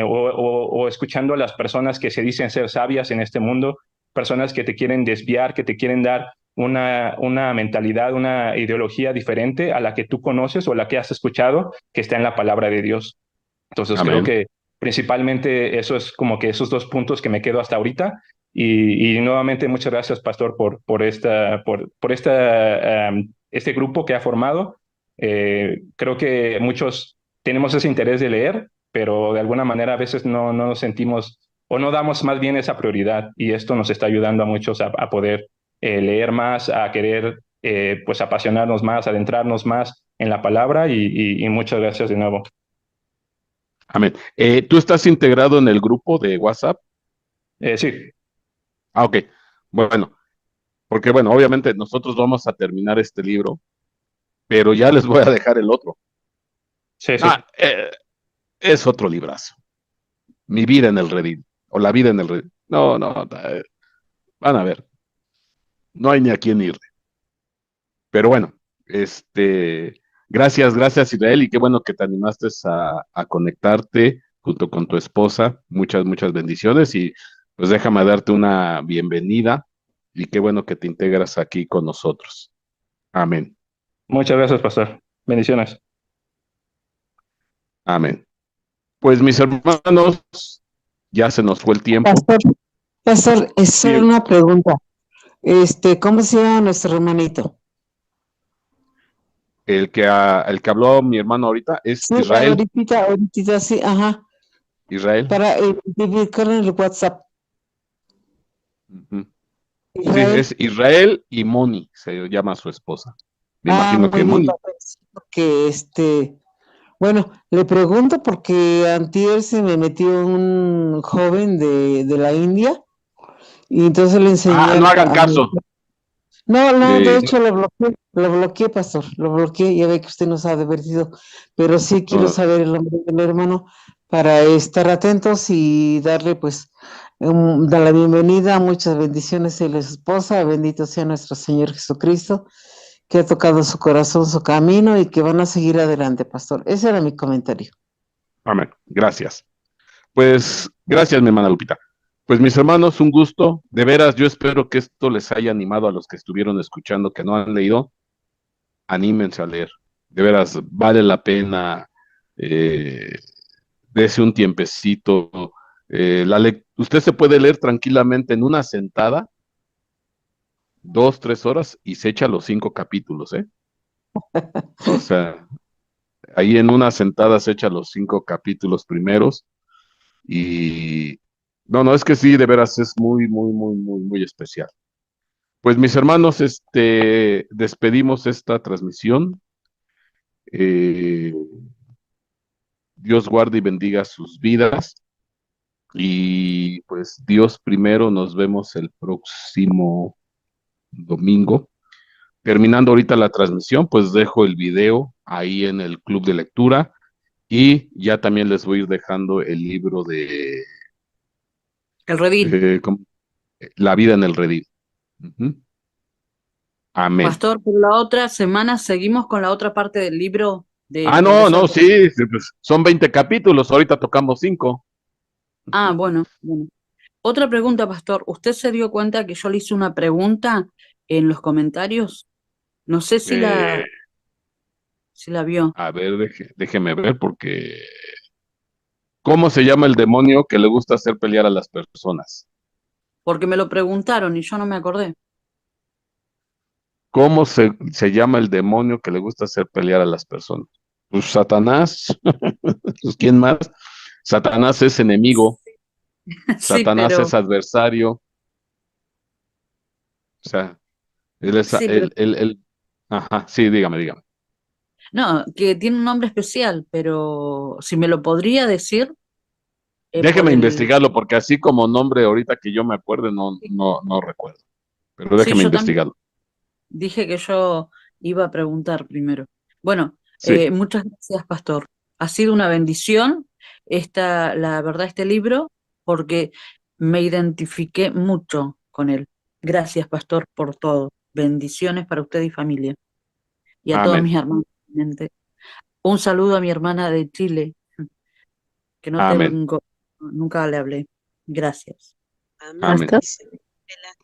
O escuchando a las personas que se dicen ser sabias en este mundo, personas que te quieren desviar, que te quieren dar una mentalidad, una ideología diferente a la que tú conoces o la que has escuchado que está en la palabra de Dios. Entonces creo amén. que principalmente eso es como que esos 2 puntos que me quedo hasta ahorita. Y nuevamente muchas gracias, Pastor, este grupo que ha formado. Creo que muchos tenemos ese interés de leer, pero de alguna manera a veces no nos sentimos o no damos más bien esa prioridad y esto nos está ayudando a muchos a poder leer más, a querer pues apasionarnos más, adentrarnos más en la palabra y muchas gracias de nuevo. Amén. ¿Tú estás integrado en el grupo de WhatsApp? Sí, Ah, ok. Bueno, porque bueno, obviamente nosotros vamos a terminar este libro, pero ya les voy a dejar el otro. sí, Ah, sí. es otro librazo. Mi vida en el Redil, o la vida en el Redil. No, no, van a ver, no hay ni a quién ir. Pero bueno, gracias, gracias Israel, y qué bueno que te animaste a conectarte junto con tu esposa. Muchas, muchas bendiciones y pues déjame darte una bienvenida y qué bueno que te integras aquí con nosotros. Amén, Muchas gracias, Pastor. Bendiciones. amén. Pues mis hermanos, ya se nos fue el tiempo. Pastor, pastor, es solo Sí, una pregunta. ¿Cómo se llama nuestro hermanito? El que habló mi hermano ahorita es Sí, Israel. ahorita sí, ajá, Israel. para identificar en el WhatsApp. Ujú. Sí, Israel. es Israel y Moni, se llama su esposa. Me imagino Muy que bien, Moni. papá, sí, porque bueno, le pregunto porque antier se me metió un joven de la India y entonces le enseñé Ah, no hagan caso. No, no, de Eh, hecho lo bloqueé, pastor, lo bloqueé, ya ve que usted nos ha advertido, pero sí quiero no, saber el nombre del hermano para estar atentos y darle pues dar la bienvenida, muchas bendiciones a la esposa, bendito sea nuestro Señor Jesucristo, que ha tocado su corazón, su camino y que van a seguir adelante, pastor. Ese era mi comentario. amén. Gracias. Pues, gracias, mi hermana Lupita. Pues, mis hermanos, un gusto. De veras, yo espero que esto les haya animado a los que estuvieron escuchando, que no han leído. Anímense a leer. De veras, vale la pena. Eh, Dese un tiempecito. Usted se puede leer tranquilamente en una sentada, 2, 3 horas, y se echa los 5 capítulos, ¿eh? O sea, ahí en una sentada se echa los 5 capítulos primeros. Y no, no, es que sí, de veras es muy, muy, muy, muy, muy especial. Pues mis hermanos, despedimos esta transmisión. Eh, Dios guarde y bendiga sus vidas. Y pues Dios primero, nos vemos el próximo domingo. Terminando ahorita la transmisión, pues dejo el video ahí en el club de lectura y ya también les voy a ir dejando el libro El redil. ¿cómo? La vida en el redil. Ujú. Amén. Pastor, por la otra semana seguimos con la otra parte del libro de Ah, no, Empezar no, por... sí, sí, pues, son 20 capítulos, ahorita tocamos 5. Ah, bueno, bueno. Otra pregunta, Pastor. ¿Usted se dio cuenta que yo le hice una pregunta en los comentarios? No sé Eh, si la vio, a ver, déjeme ver, porque ¿cómo se llama el demonio que le gusta hacer pelear a las personas? porque me lo preguntaron y yo no me acordé. ¿Cómo se llama el demonio que le gusta hacer pelear a las personas? Pues Satanás. Pues, ¿quién más? Satanás es enemigo, Sí, Satanás pero, es adversario, o sea, él es sí, pero, ajá, sí, dígame. no, que tiene un nombre especial, pero si me lo podría decir, por Déjeme el... investigarlo, porque así como nombre ahorita que yo me acuerde, no, no, no recuerdo. Pero Sí, déjeme yo también investigarlo. dije que yo iba a preguntar primero. Bueno, Sí, muchas gracias, Pastor. Ha sido una bendición la verdad, este libro, porque me identifiqué mucho con él. Gracias, Pastor, por todo. Bendiciones para usted y familia. Y a todos amén, mis hermanos. Obviamente. Un saludo a mi hermana de Chile, que no amén, tengo, nunca le hablé. Gracias. Amén. amén. Pastor, Bendiciones.